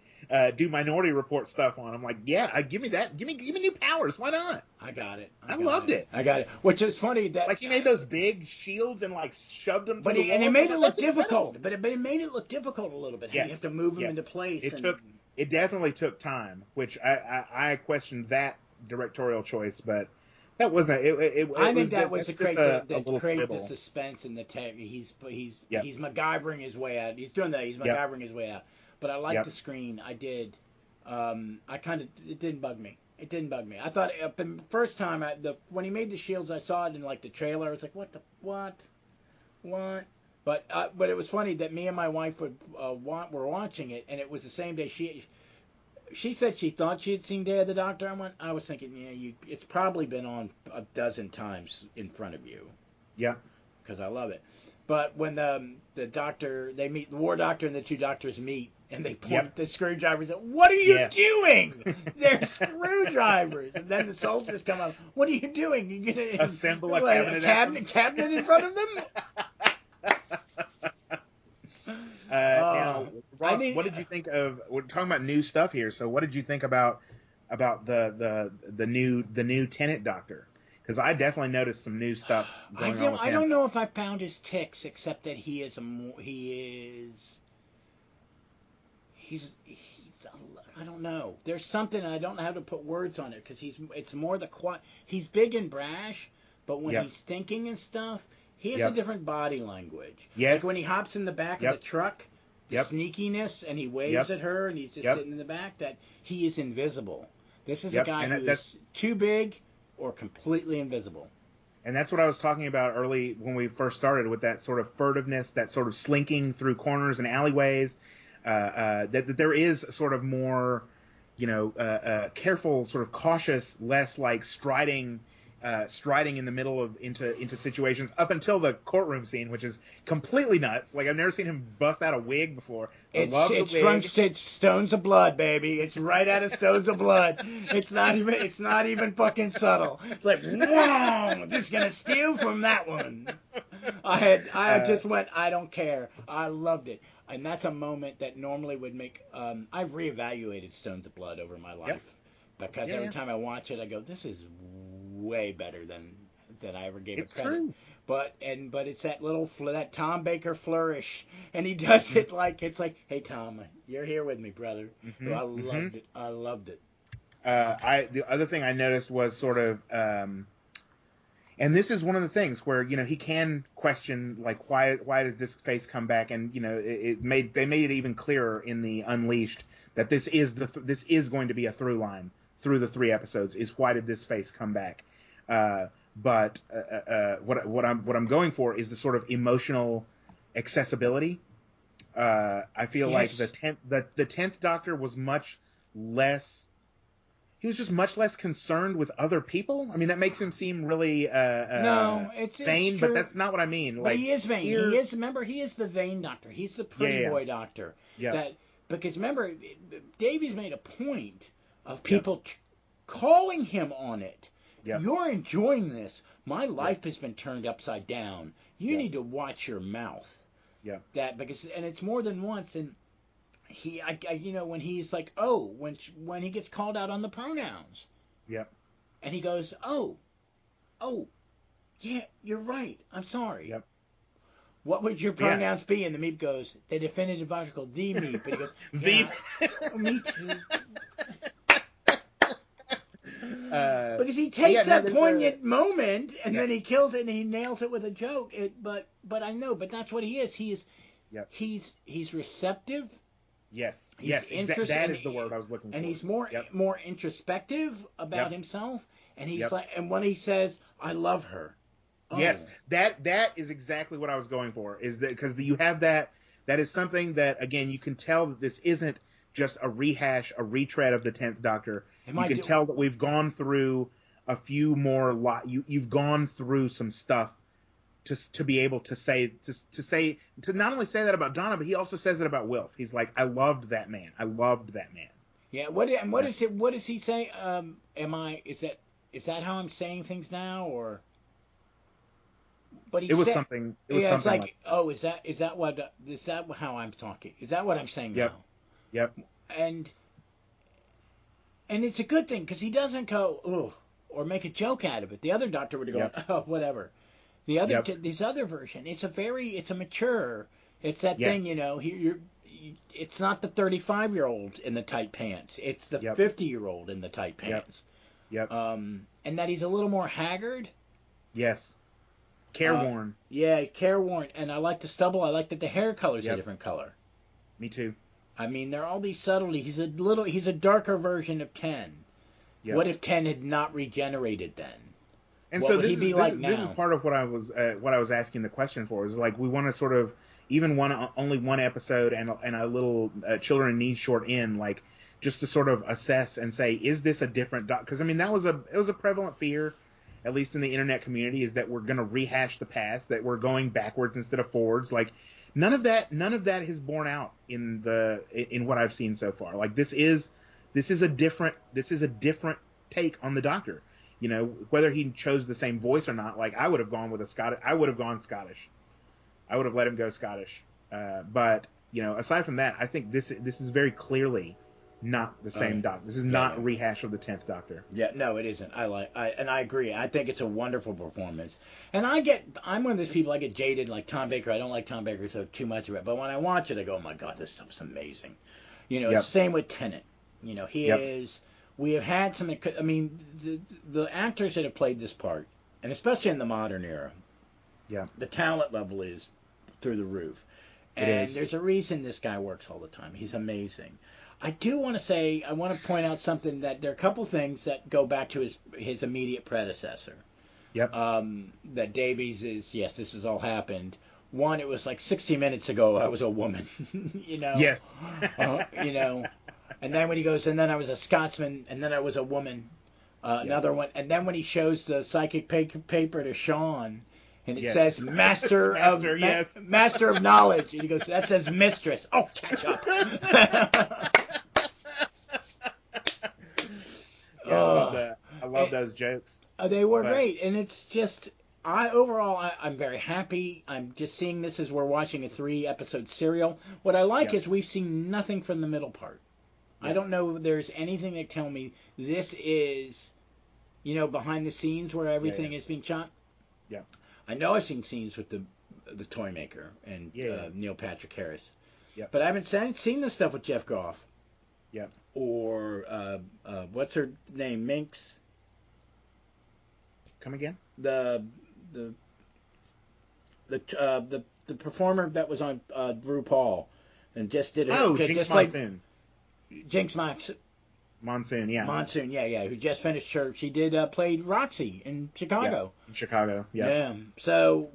do Minority Report stuff on. I'm like, yeah, give me that. Give me new powers. Why not? I got it. I loved it. I got it. Which is funny that like he made those big shields and like shoved them. But he made it look difficult. But it made it look difficult a little bit. Yes. You have to move them into place. It definitely took time, which I questioned that directorial choice, but that wasn't. I think that was to create the suspense and the tech. He's MacGyvering his way out. He's doing that. He's MacGyvering his way out. But I liked the screen. I did. It didn't bug me. It didn't bug me. I thought the first time when he made the shields, I saw it in like the trailer. I was like, what? But it was funny that me and my wife were watching it, and it was the same day. She said she thought she had seen Day of the Doctor. I was thinking, yeah, it's probably been on a dozen times in front of you. Yeah. Because I love it. But when the doctor, they meet, the war doctor and the two doctors meet, and they point the screwdrivers at, what are you doing? They're screwdrivers. And then the soldiers come up, what are you doing? You gonna assemble a cabinet in front of them? Now, Ross, what did you think of? We're talking about new stuff here. So, what did you think about the new Tennant Doctor? Because I definitely noticed some new stuff going on with him. I don't know if I found his ticks, except that he's I don't know. There's something I don't know how to put words on it because it's more he's big and brash, but when he's thinking and stuff. He has a different body language. Yes. Like when he hops in the back of the truck, the sneakiness, and he waves at her, and he's just sitting in the back, that he is invisible. This is a guy who is too big or completely invisible. And that's what I was talking about early when we first started with that sort of furtiveness, that sort of slinking through corners and alleyways, that there is sort of more, careful, sort of cautious, less like striding in the middle of into situations up until the courtroom scene, which is completely nuts. Like I've never seen him bust out a wig before. It's Stones of Blood, baby. It's right out of Stones of Blood. It's not even fucking subtle. It's like, whoa, just gonna steal from that one. I just went, I don't care. I loved it. And that's a moment that normally would make I've reevaluated Stones of Blood over my life. Because every time I watch it, I go, this is way better than I ever gave it credit. True. But it's that Tom Baker flourish, and he does it like it's like, hey Tom, you're here with me, brother. Mm-hmm. I loved it. I loved it. The other thing I noticed was sort of, and And this is one of the things where, he can question, like, why does this face come back? And, they made it even clearer in the Unleashed that this is going to be a through line through the 3 episodes, is why did this face come back? But what I'm going for is the sort of emotional accessibility. I feel like the 10th Doctor was much less. He was just much less concerned with other people. I mean, that makes him seem really no, it's vain, true. but that's not what I mean. But like, he is vain. He is the vain Doctor. He's the pretty boy Doctor. Yeah. Because remember, Davies made a point of people calling him on it. Yep. You're enjoying this. My life has been turned upside down. You need to watch your mouth. Yeah. And it's more than once. And when he's like, when he gets called out on the pronouns. Yeah. And he goes, oh, yeah, you're right. I'm sorry. Yep. What would your pronouns be? And the Meep goes, the definitive article, the Meep. And he goes, me too. Because he takes that poignant moment and then he kills it and he nails it with a joke. But that's what he is. He's receptive. Yes. He's Exactly. That is the word I was looking for. And he's more introspective about himself. And he's like, and when he says, "I love her." Oh. Yes, that is exactly what I was going for. Is that because you have that? That is something that, again, you can tell that this isn't just a rehash, a retread of the 10th Doctor. You can tell that we've gone through a few more. You've gone through some stuff to be able to say to not only say that about Donna, but he also says it about Wilf. He's like, I loved that man. Yeah. What does he say? Is that how I'm saying things now, or? But it was something. It's like, is that how I'm talking? Is that what I'm saying now? Yep. And it's a good thing because he doesn't go, oh, or make a joke out of it. The other Doctor would have gone, oh, whatever. The other this other version, it's a mature. It's that thing, it's not the 35-year-old in the tight pants. It's the 50-year-old in the tight pants. Yep. And that he's a little more haggard. Yes. Careworn. Careworn. And I like the stubble. I like that the hair color's a different color. Me too. I mean, there are all these subtleties. He's a darker version of 10. Yep. What if 10 had not regenerated then? And what so would this he be is, like this, now? This is part of what I was asking the question for. Is like we want to sort of even only one episode and a little Children in Need short in, like just to sort of assess and say, is this a different Doctor? Because I mean it was a prevalent fear, at least in the internet community, is that we're going to rehash the past, that we're going backwards instead of forwards. Like none of that has borne out in what I've seen so far. Like this is a different take on the Doctor. Whether he chose the same voice or not, like I would have gone Scottish. I would have let him go Scottish. But aside from that, I think this is very clearly not the same Doctor. This is not a rehash of the 10th Doctor. Yeah, no, it isn't. I agree. I think it's a wonderful performance. And I'm one of those people, I get jaded like Tom Baker. I don't like Tom Baker so too much of it. But when I watch it, I go, oh my God, this stuff's amazing. Same with Tennant. He is. We have had some. I mean, the actors that have played this part, and especially in the modern era, the talent level is through the roof. And there's a reason this guy works all the time. He's amazing. I do want to say, I want to point out something, that there are a couple things that go back to his immediate predecessor. Yep. That Davies is, yes, this has all happened. One, it was like 60 minutes ago I was a woman. Yes. And then when he goes, and then I was a Scotsman, and then I was a woman. Another one. And then when he shows the psychic paper to Shaun, and it says master of knowledge, and he goes, that says mistress. Oh, catch up. I love those jokes. They were great, and it's just, I'm very happy. I'm just seeing this as we're watching a 3-episode serial. What I like is we've seen nothing from the middle part. I don't know if there's anything that tell me this is, behind the scenes where everything is being shot. Yeah. I know I've seen scenes with the toy maker and Neil Patrick Harris. Yeah. But I haven't seen the stuff with Jeff Goff. Yeah. Or what's her name? Minx. Come again? The performer that was on RuPaul and just did it. Oh, just Jinx played Monsoon. Jinx Monsoon. Monsoon, yeah. Monsoon, yeah, who just finished her. She did played Roxy in Chicago. Yeah, in Chicago, yeah. Yeah. So,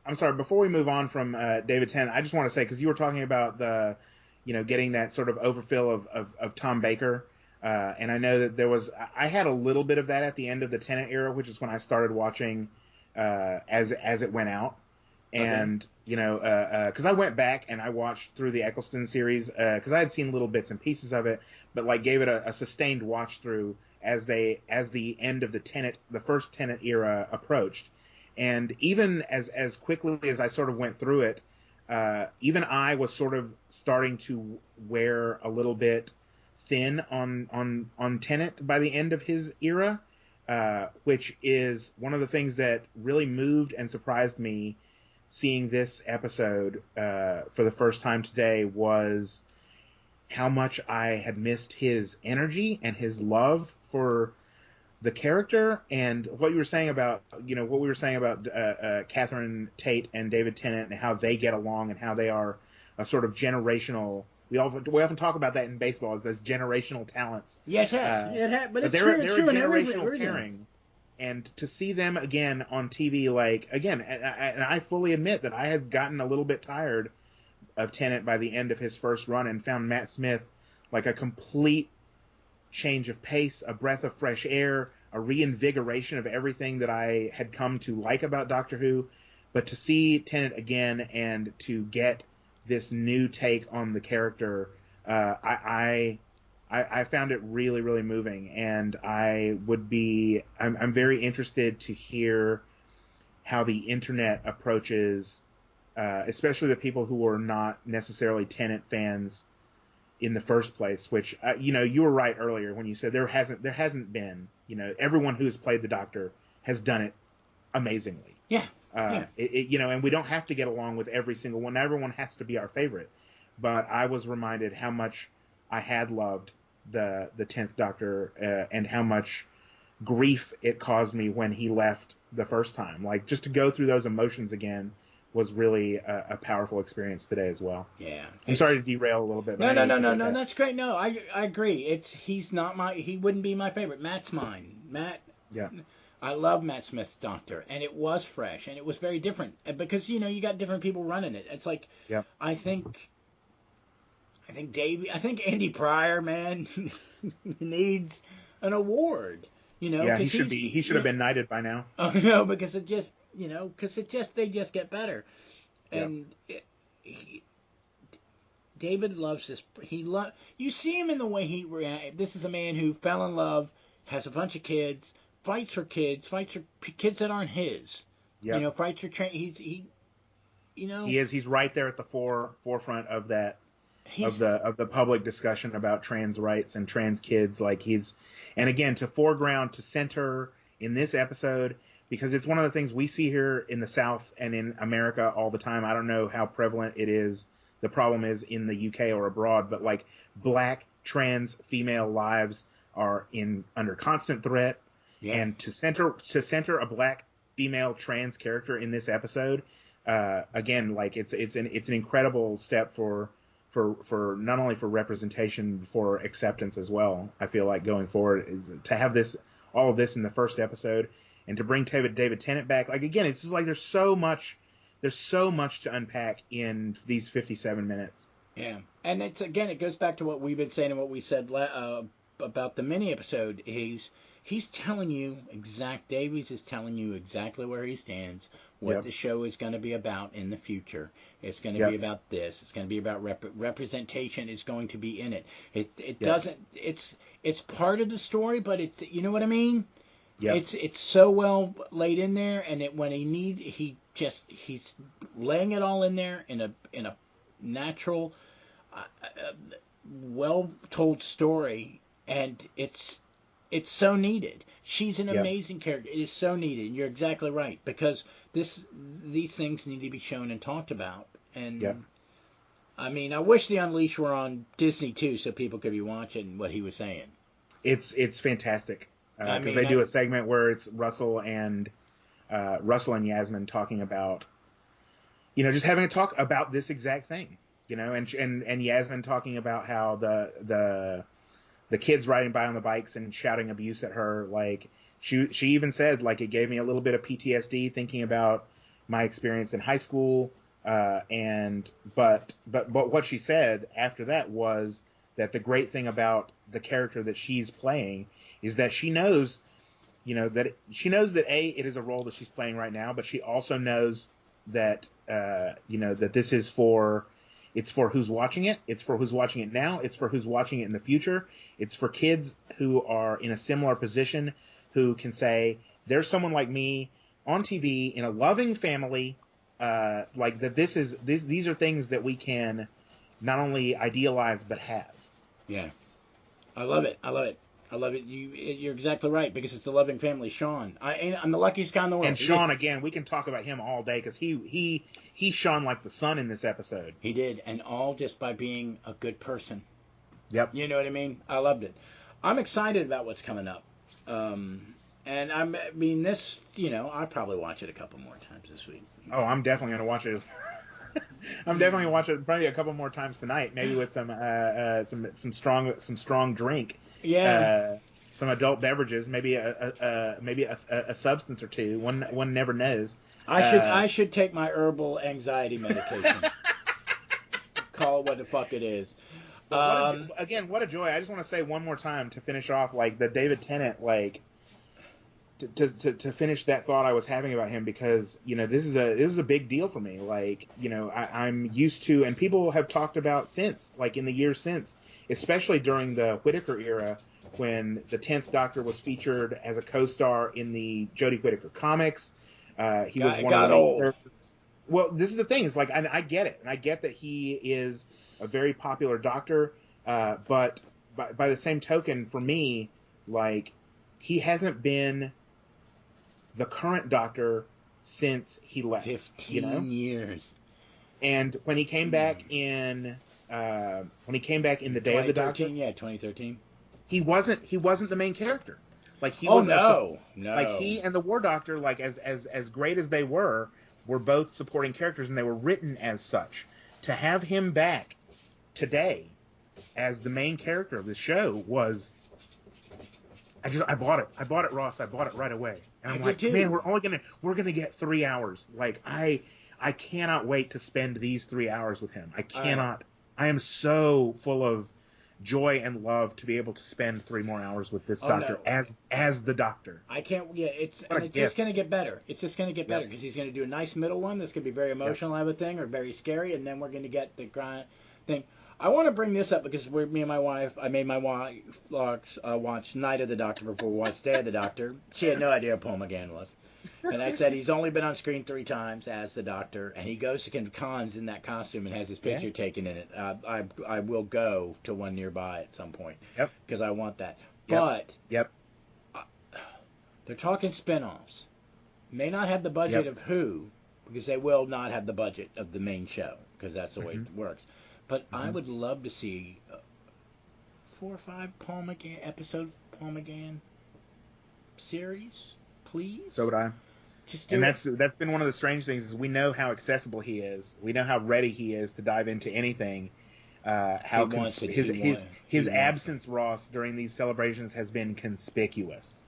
I'm sorry. Before we move on from David Tennant, I just want to say, because you were talking about the, getting that sort of overfill of Tom Baker, and I know that I had a little bit of that at the end of the Tennant era, which is when I started watching as it went out. And, because I went back and I watched through the Eccleston series, because I had seen little bits and pieces of it, but like gave it a sustained watch through as the end of the first Tennant era approached. And even as quickly as I sort of went through it, even I was sort of starting to wear a little bit thin on Tennant by the end of his era, which is one of the things that really moved and surprised me seeing this episode for the first time today, was how much I had missed his energy and his love for the character, and what you were saying about, Catherine Tate and David Tennant and how they get along and how they are a sort of generational. We often talk about that in baseball as those generational talents. Yes, but it's they're true a in generational pairing. And to see them again on TV, and I fully admit that I had gotten a little bit tired of Tennant by the end of his first run and found Matt Smith like a complete change of pace, a breath of fresh air, a reinvigoration of everything that I had come to like about Doctor Who. But to see Tennant again and to get this new take on the character, I found it really, really moving, and I'm very interested to hear how the internet approaches, especially the people who are not necessarily Tennant fans in the first place. Which you were right earlier when you said there hasn't been, everyone who has played the Doctor has done it amazingly. Yeah. And we don't have to get along with every single one. Everyone has to be our favorite. But I was reminded how much I had loved the 10th Doctor, and how much grief it caused me when he left the first time. Like, just to go through those emotions again was really a powerful experience today as well. Yeah. I'm sorry to derail a little bit. No, that's great. No, I agree. He wouldn't be my favorite. Matt's mine. Matt. Yeah. I love Matt Smith's Doctor, and it was fresh, and it was very different, because you got different people running it. It's like, yeah. I think Andy Pryor, man, needs an award. Yeah, he should have been knighted by now. Oh no, because they just get better, and David loves this. You see him in the way he reacts. This is a man who fell in love, has a bunch of kids, fights for kids that aren't his. Yep. Fights for He's right there at the forefront of that. Of the public discussion about trans rights and trans kids, and again, to center in this episode, because it's one of the things we see here in the South and in America all the time. I don't know how prevalent the problem is in the UK or abroad, but black trans female lives are under constant threat. Yeah. And to center a black female trans character in this episode, again, it's an incredible step for not only for representation, for acceptance as well. I feel like going forward is to have all of this in the first episode, and to bring David Tennant back. Again, it's just there's so much to unpack in these 57 minutes. Yeah, and it goes back to what we've been saying and what we said about the mini episode. He's telling you Davies is telling you exactly where he stands, what the show is going to be about in the future. It's going to be about this. It's going to be about representation is going to be in it. It doesn't. It's part of the story, but you know what I mean. Yeah. It's so well laid in there, and when he's laying it all in there in a natural, well told story, and it's so needed. She's an amazing character. It is so needed. And you're exactly right, because these things need to be shown and talked about. And I mean, I wish the Unleashed were on Disney too, so people could be watching what he was saying. It's fantastic. because they do a segment where it's Russell and Yasmin talking about, just having a talk about this exact thing, and Yasmin talking about how the kids riding by on the bikes and shouting abuse at her, like she even said, like, it gave me a little bit of PTSD thinking about my experience in high school, but what she said after that was that the great thing about the character that she's playing is that she knows, that it is a role that she's playing right now, but she also knows that, that this is it's for who's watching it. It's for who's watching it now. It's for who's watching it in the future. It's for kids who are in a similar position who can say, there's someone like me on TV in a loving family, like that. These are things that we can not only idealize but have. Yeah, I love it. You're exactly right, because it's the loving family. Shaun, I'm the luckiest guy in the world. And Shaun, again, we can talk about him all day because he shone like the sun in this episode. He did, and all just by being a good person. Yep. You know what I mean? I loved it. I'm excited about what's coming up. And this, I'll probably watch it a couple more times this week. Oh, I'm definitely going to watch it. I'm definitely gonna watch it probably a couple more times tonight, maybe with some strong drink. Yeah. Some adult beverages, maybe a substance or two. One never knows. I should take my herbal anxiety medication. Call it what the fuck it is. What a joy! I just want to say one more time to finish off, like, the David Tennant, like, to finish that thought I was having about him, because this is a big deal for me. Like, I'm used to, and people have talked about since, like, in the years since, especially during the Whittaker era, when the 10th Doctor was featured as a co-star in the Jodie Whittaker comics. He was one of the main characters. Well, this is the thing. It's like, I get it, and I get that he is a very popular Doctor, but by the same token, for me, like, he hasn't been the current Doctor since he left. 15 years. And when he came back in the Day of the Doctor, 2013. He wasn't the main character. Like, he was no. Like, he and the War Doctor, like, as great as they were both supporting characters, and they were written as such. To have him back today as the main character of the show was, I bought it, Ross. I bought it right away. And I'm like, man, we're gonna get 3 hours. Like, I cannot wait to spend these 3 hours with him. I cannot. I am so full of joy and love to be able to spend 3 more hours with this Doctor as the Doctor. I can't. Yeah, it's just gonna get better. It's just gonna get better, because he's gonna do a nice middle one that's gonna be very emotional, I would think, or very scary, and then we're gonna get the grind thing. I want to bring this up because I made my wife watch Night of the Doctor before we watched Day of the Doctor. She had no idea who Paul McGann was. And I said he's only been on screen 3 times as the Doctor, and he goes to cons in that costume and has his picture taken in it. I will go to one nearby at some point. Yep. Because I want that. But Yep. They're talking spinoffs. May not have the budget of Who, because they will not have the budget of the main show, because that's the way it works. But I would love to see 4 or 5 Paul McGann series, please. So would I. Just do it. That's been one of the strange things, is we know how accessible he is. We know how ready he is to dive into anything. His absence, Ross, during these celebrations has been conspicuous,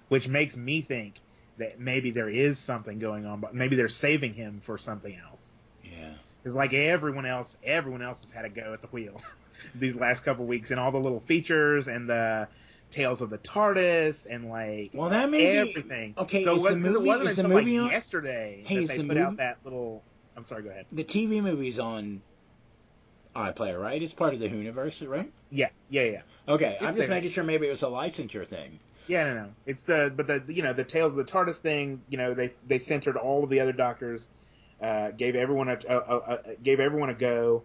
which makes me think that maybe there is something going on, but maybe they're saving him for something else. Yeah. Because, like, everyone else has had a go at the wheel these last couple weeks, and all the little features and the Tales of the TARDIS and, like, that may everything. Okay, so it wasn't until yesterday that they put out that little. I'm sorry, go ahead. The TV movie's on iPlayer, right? It's part of the Whoniverse, right? Yeah. Okay, I'm just making sure maybe it was a licensure thing. Yeah, no. It's the Tales of the TARDIS thing. They centered all of the other Doctors. Gave everyone a go,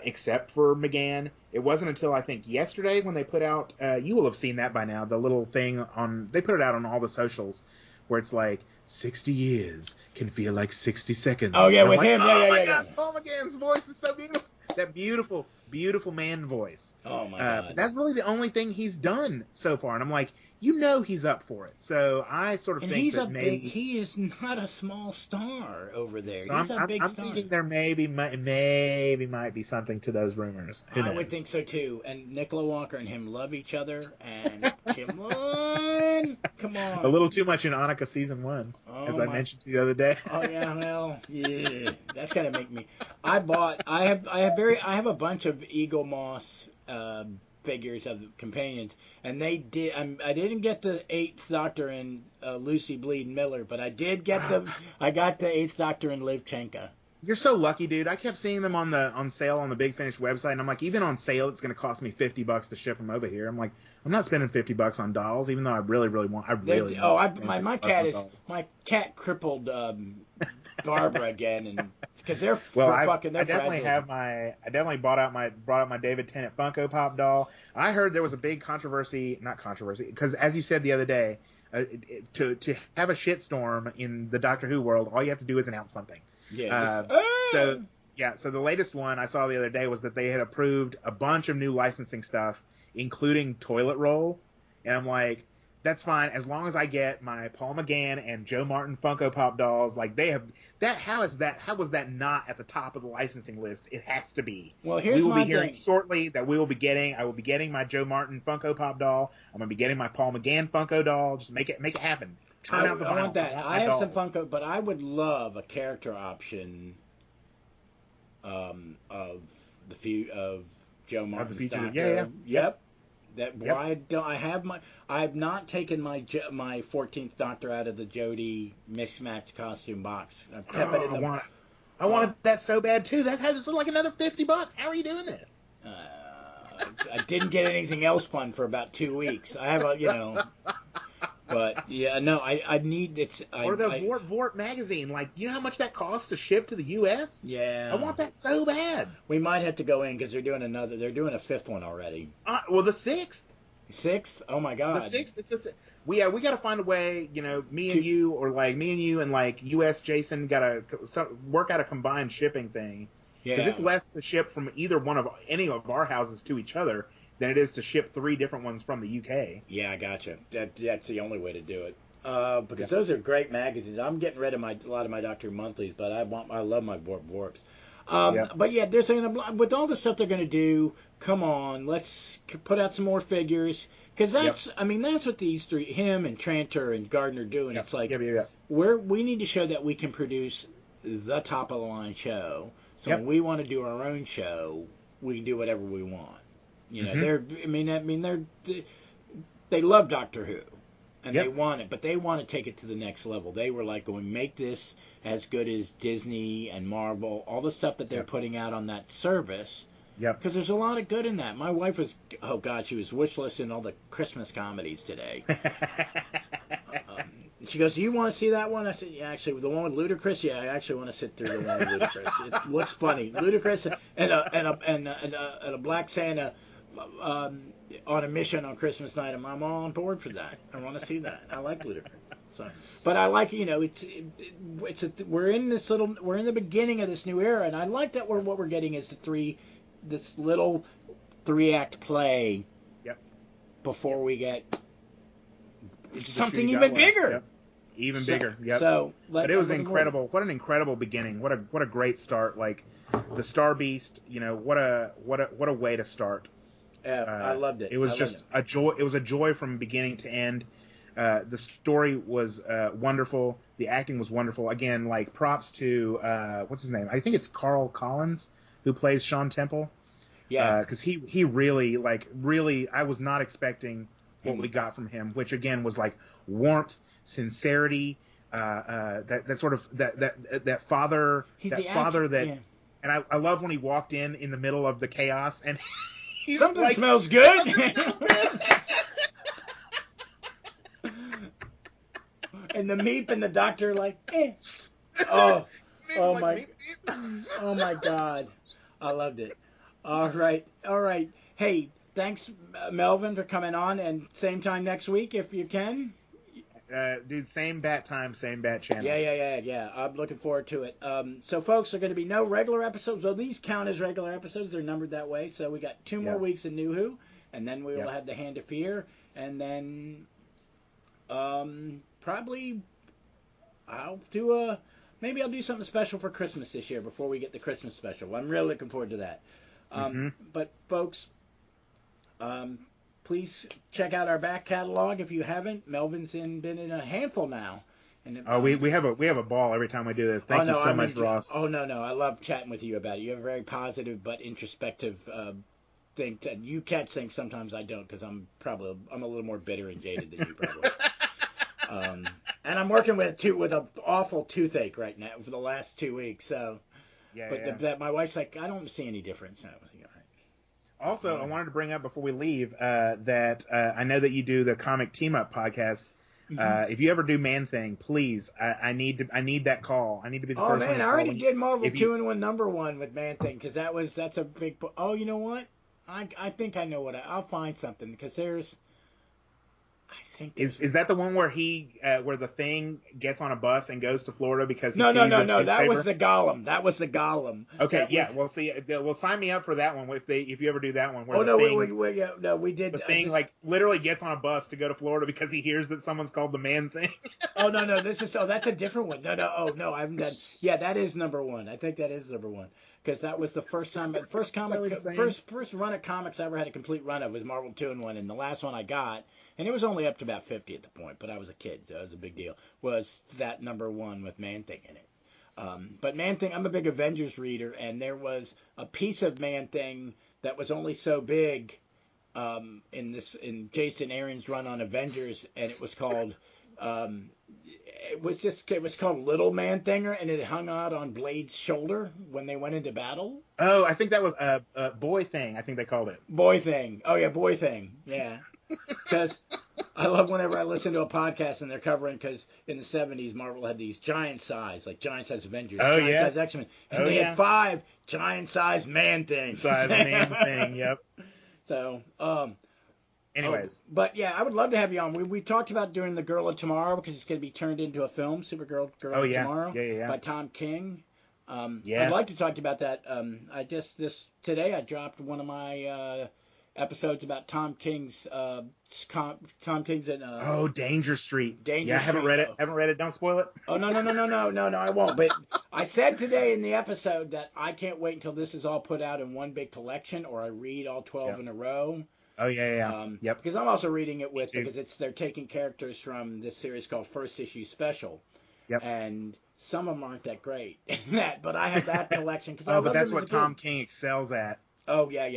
except for McGann. It wasn't until I think yesterday when they put out. You will have seen that by now. The little thing they put it out on all the socials, where it's like 60 years can feel like 60 seconds. Oh yeah, with him. Yeah. Paul McGann's voice is so beautiful. That beautiful man voice. Oh my God. But that's really the only thing he's done so far, and I'm like, he's up for it. So I sort of And think he's that a maybe big. He is not a small star over there. so He's a big I'm star. thinking there maybe might be something to those rumors. Who knows? I would think so too. And Nicola Walker and him love each other. And come on, come on. A little too much in Annika season 1, as I mentioned to you the other day. Oh yeah, well, yeah, that's gonna make me. I have a bunch of Eagle Moss figures of companions, and they did. I didn't get the 8th Doctor and Lucy Bleed Miller, but I did get them. I got the 8th Doctor and Livchenko. You're so lucky, dude. I kept seeing them on sale on the Big Finish website, and I'm like, even on sale, it's going to cost me $50 to ship them over here. I'm like, I'm not spending $50 on dolls, even though I really, really want. My cat crippled Barbara again, and because they're I fragile. definitely brought out my David Tennant Funko Pop doll. I heard there was a big not controversy, because as you said the other day, to have a shitstorm in the Doctor Who world, all you have to do is announce something. Yeah. So the latest one I saw the other day was that they had approved a bunch of new licensing stuff, including toilet roll, and I'm like, that's fine as long as I get my Paul McGann and Joe Martin Funko Pop dolls. Like, they have that. How was that not at the top of the licensing list? It has to be. Well, here's we will my be hearing thing. shortly that I will be getting my Joe Martin Funko Pop doll. I'm gonna be getting my Paul McGann Funko doll. Just make it happen. I want that. I have some Funko, but I would love a character option of Joe Martin's Doctor. Yeah. Yep. Why don't I have I have not taken my 14th Doctor out of the Jodie mismatched costume box. I've kept it in the. I wanted that so bad too. That had like another $50. How are you doing this? I didn't get anything else fun for about 2 weeks. I have but yeah, no, I need it's. Vort magazine. Like, you know how much that costs to ship to the U.S.? Yeah. I want that so bad. We might have to go in because they're doing a 5th one already. Well, the 6th. 6th? Oh my God. The 6th. It's just, we got to find a way. Me and you and like U.S. Jason got to work out a combined shipping thing. Yeah. Because it's less to ship from any of our houses to each other than it is to ship 3 different ones from the UK. Yeah, I gotcha. That's the only way to do it. Because those are great magazines. I'm getting rid of a lot of my Doctor Monthlies, but I love my Warps. But yeah, they're saying with all the stuff they're going to do, come on, let's put out some more figures. Because that's what these 3, him and Tranter and Gardner do, and it's like we need to show that we can produce the top of the line show. So when we want to do our own show, we can do whatever we want. They love Doctor Who, and they want it, but they want to take it to the next level. They were like, going, make this as good as Disney and Marvel, all the stuff that they're putting out on that service. Because there's a lot of good in that. My wife was, she was wish listing all the Christmas comedies today. She goes, do you want to see that one? I said, yeah, actually, the one with Ludacris? Yeah, I actually want to sit through the one with Ludacris. It looks funny. Ludacris and a black Santa on a mission on Christmas night. I'm all on board for that. I want to see that. I like Ludacris. So, but I like, we're in the beginning of this new era, and I like that what we're getting is this little 3-act play. Before we get something even bigger. Even bigger. But it was incredible. What an incredible beginning. What a great start. Like the Star Beast, what a way to start. I loved it. It was just a joy. It was a joy from beginning to end. The story was wonderful. The acting was wonderful. Again, like props to what's his name? I think it's Carl Collins who plays Shaun Temple. Yeah. Because he really I was not expecting what we got from him, which again was like warmth, sincerity, that sort of that father and I love when he walked in the middle of the chaos and something like, smells good. And the Meep and the Doctor like, oh my God, I loved it. All right. Hey, thanks, Melvin, for coming on, and same time next week if you can. Dude, same bat time, same bat channel. Yeah. I'm looking forward to it. So, folks, there are going to be no regular episodes. Well, these count as regular episodes. They're numbered that way. So we got 2 more weeks of New Who, and then we will have the Hand of Fear, and then Probably maybe I'll do something special for Christmas this year before we get the Christmas special. I'm really looking forward to that. But folks, please check out our back catalog if you haven't. Melvin's been in a handful now. And we have a ball every time we do this. Thank you so much, Ross. Oh no, I love chatting with you about it. You have a very positive but introspective thing. You catch things sometimes I don't because I'm a little more bitter and jaded than you probably. And I'm working with an awful toothache right now for the last 2 weeks. So, that my wife's like, I don't see any difference. I was like, all right. Also, I wanted to bring up before we leave that I know that you do the comic team up podcast. If you ever do Man Thing, please, I need that call. I need to be the first one. Oh man, I already did Marvel 2-in-1 #1 with Man Thing because that's a big. Oh, you know what? I think I know I'll find something because there's. Is that the one where where the Thing gets on a bus and goes to Florida because he no. That was the Golem. Okay, Well, see, well, sign me up for that one if you ever do that one. Where we did. The Thing literally gets on a bus to go to Florida because he hears that someone's called the Man Thing. Oh no, that's a different one. No, I haven't done. Yeah, that is #1. I think that is #1 because that was the first time, first run of comics I ever had a complete run of was Marvel 2-in-1, and the last one I got. And it was only up to about 50 at the point, but I was a kid, so it was a big deal. Was that #1 with Man Thing in it? But Man Thing, I'm a big Avengers reader, and there was a piece of Man Thing that was only so big in Jason Aaron's run on Avengers, and it was called it was called Little Man Thinger, and it hung out on Blade's shoulder when they went into battle. Oh, I think that was Boy Thing. I think they called it Boy Thing. Oh yeah, Boy Thing. Yeah. Because I love whenever I listen to a podcast and they're covering, because in the 70s Marvel had these giant size Avengers, giant size X-Men, and they had 5 giant size Man Things. Yep. So, anyways. But yeah, I would love to have you on. We talked about doing The Girl of Tomorrow because it's going to be turned into a film, Supergirl Girl of Tomorrow, by Tom King. I'd like to talk about that. Today I dropped one of my episodes about Tom King's Danger Street. I haven't read it. Haven't read it. Don't spoil it. Oh no, I won't. But I said today in the episode that I can't wait until this is all put out in one big collection, or I read all 12 in a row. Oh yeah. Yep. Because I'm also reading it because they're taking characters from this series called First Issue Special. Yep. And some of them aren't that great in that, but I have that collection because but that's what Tom King excels at. Oh yeah.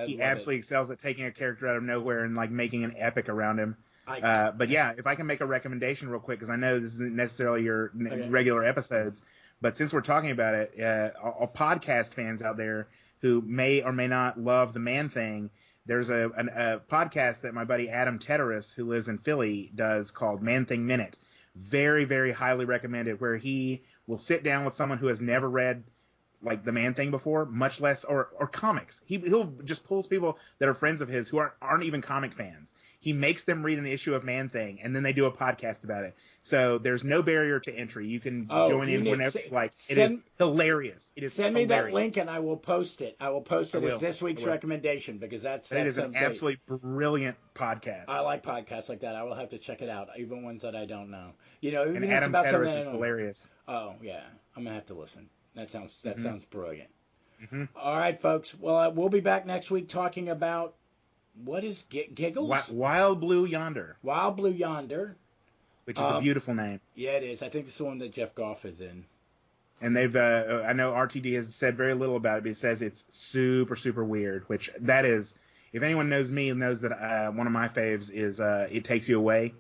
He absolutely excels at taking a character out of nowhere and making an epic around him. But yeah, if I can make a recommendation real quick, because I know this isn't necessarily your regular episodes, but since we're talking about it, all podcast fans out there who may or may not love the Man Thing, there's a podcast that my buddy Adam Teteris, who lives in Philly, does called Man Thing Minute. Very, very highly recommended, where he will sit down with someone who has never read the Man Thing before, much less or comics. He'll just pulls people that are friends of his who aren't even comic fans. He makes them read an issue of Man Thing, and then they do a podcast about it. So there's no barrier to entry. You can join in whenever. It is hilarious. Send me that link, and I will post it. I will post it as this week's recommendation because it is an absolutely brilliant podcast. I like podcasts like that. I will have to check it out, even ones that I don't know. Even and Adam Teteris is hilarious. Oh yeah, I'm gonna have to listen. That sounds brilliant. Mm-hmm. All right, folks. Well, we'll be back next week talking about what is Giggles? Wild Blue Yonder. Wild Blue Yonder. Which is a beautiful name. Yeah, it is. I think it's the one that Jeff Goff is in. And they've, I know RTD has said very little about it, but he says it's super, super weird, which that is, if anyone knows me, knows that one of my faves is It Takes You Away.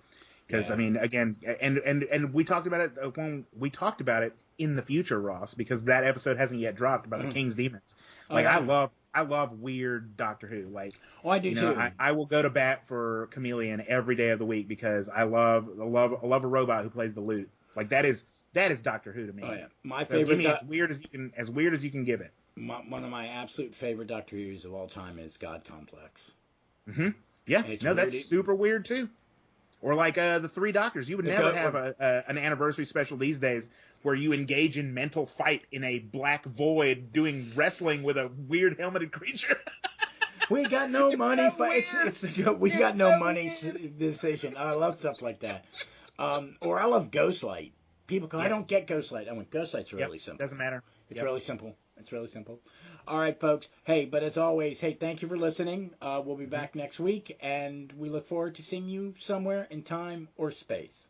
Because, I mean, again, and we talked about it when we talked about it in the future, Ross, because that episode hasn't yet dropped about the King's Demons. I love weird Doctor Who. I do too. I will go to bat for Chameleon every day of the week because I love a robot who plays the lute. That is Doctor Who to me. Oh yeah, my favorite. Give me as weird as you can give it. One of my absolute favorite Doctor Who's of all time is God Complex. Mm-hmm. Yeah. That's super weird too. Or the Three Doctors. You would never have an anniversary special these days where you engage in mental fight in a black void doing wrestling with a weird helmeted creature. We got no It's money. so weird. We It's got no so money weird. decision. I love stuff like that. Or I love Ghostlight. People go, I Yes. don't get Ghostlight. I went, Ghostlight's Yep, really simple. doesn't matter. It's Yep. really simple. It's really simple. All right, folks. Hey, but as always, hey, thank you for listening. We'll be back next week, and we look forward to seeing you somewhere in time or space.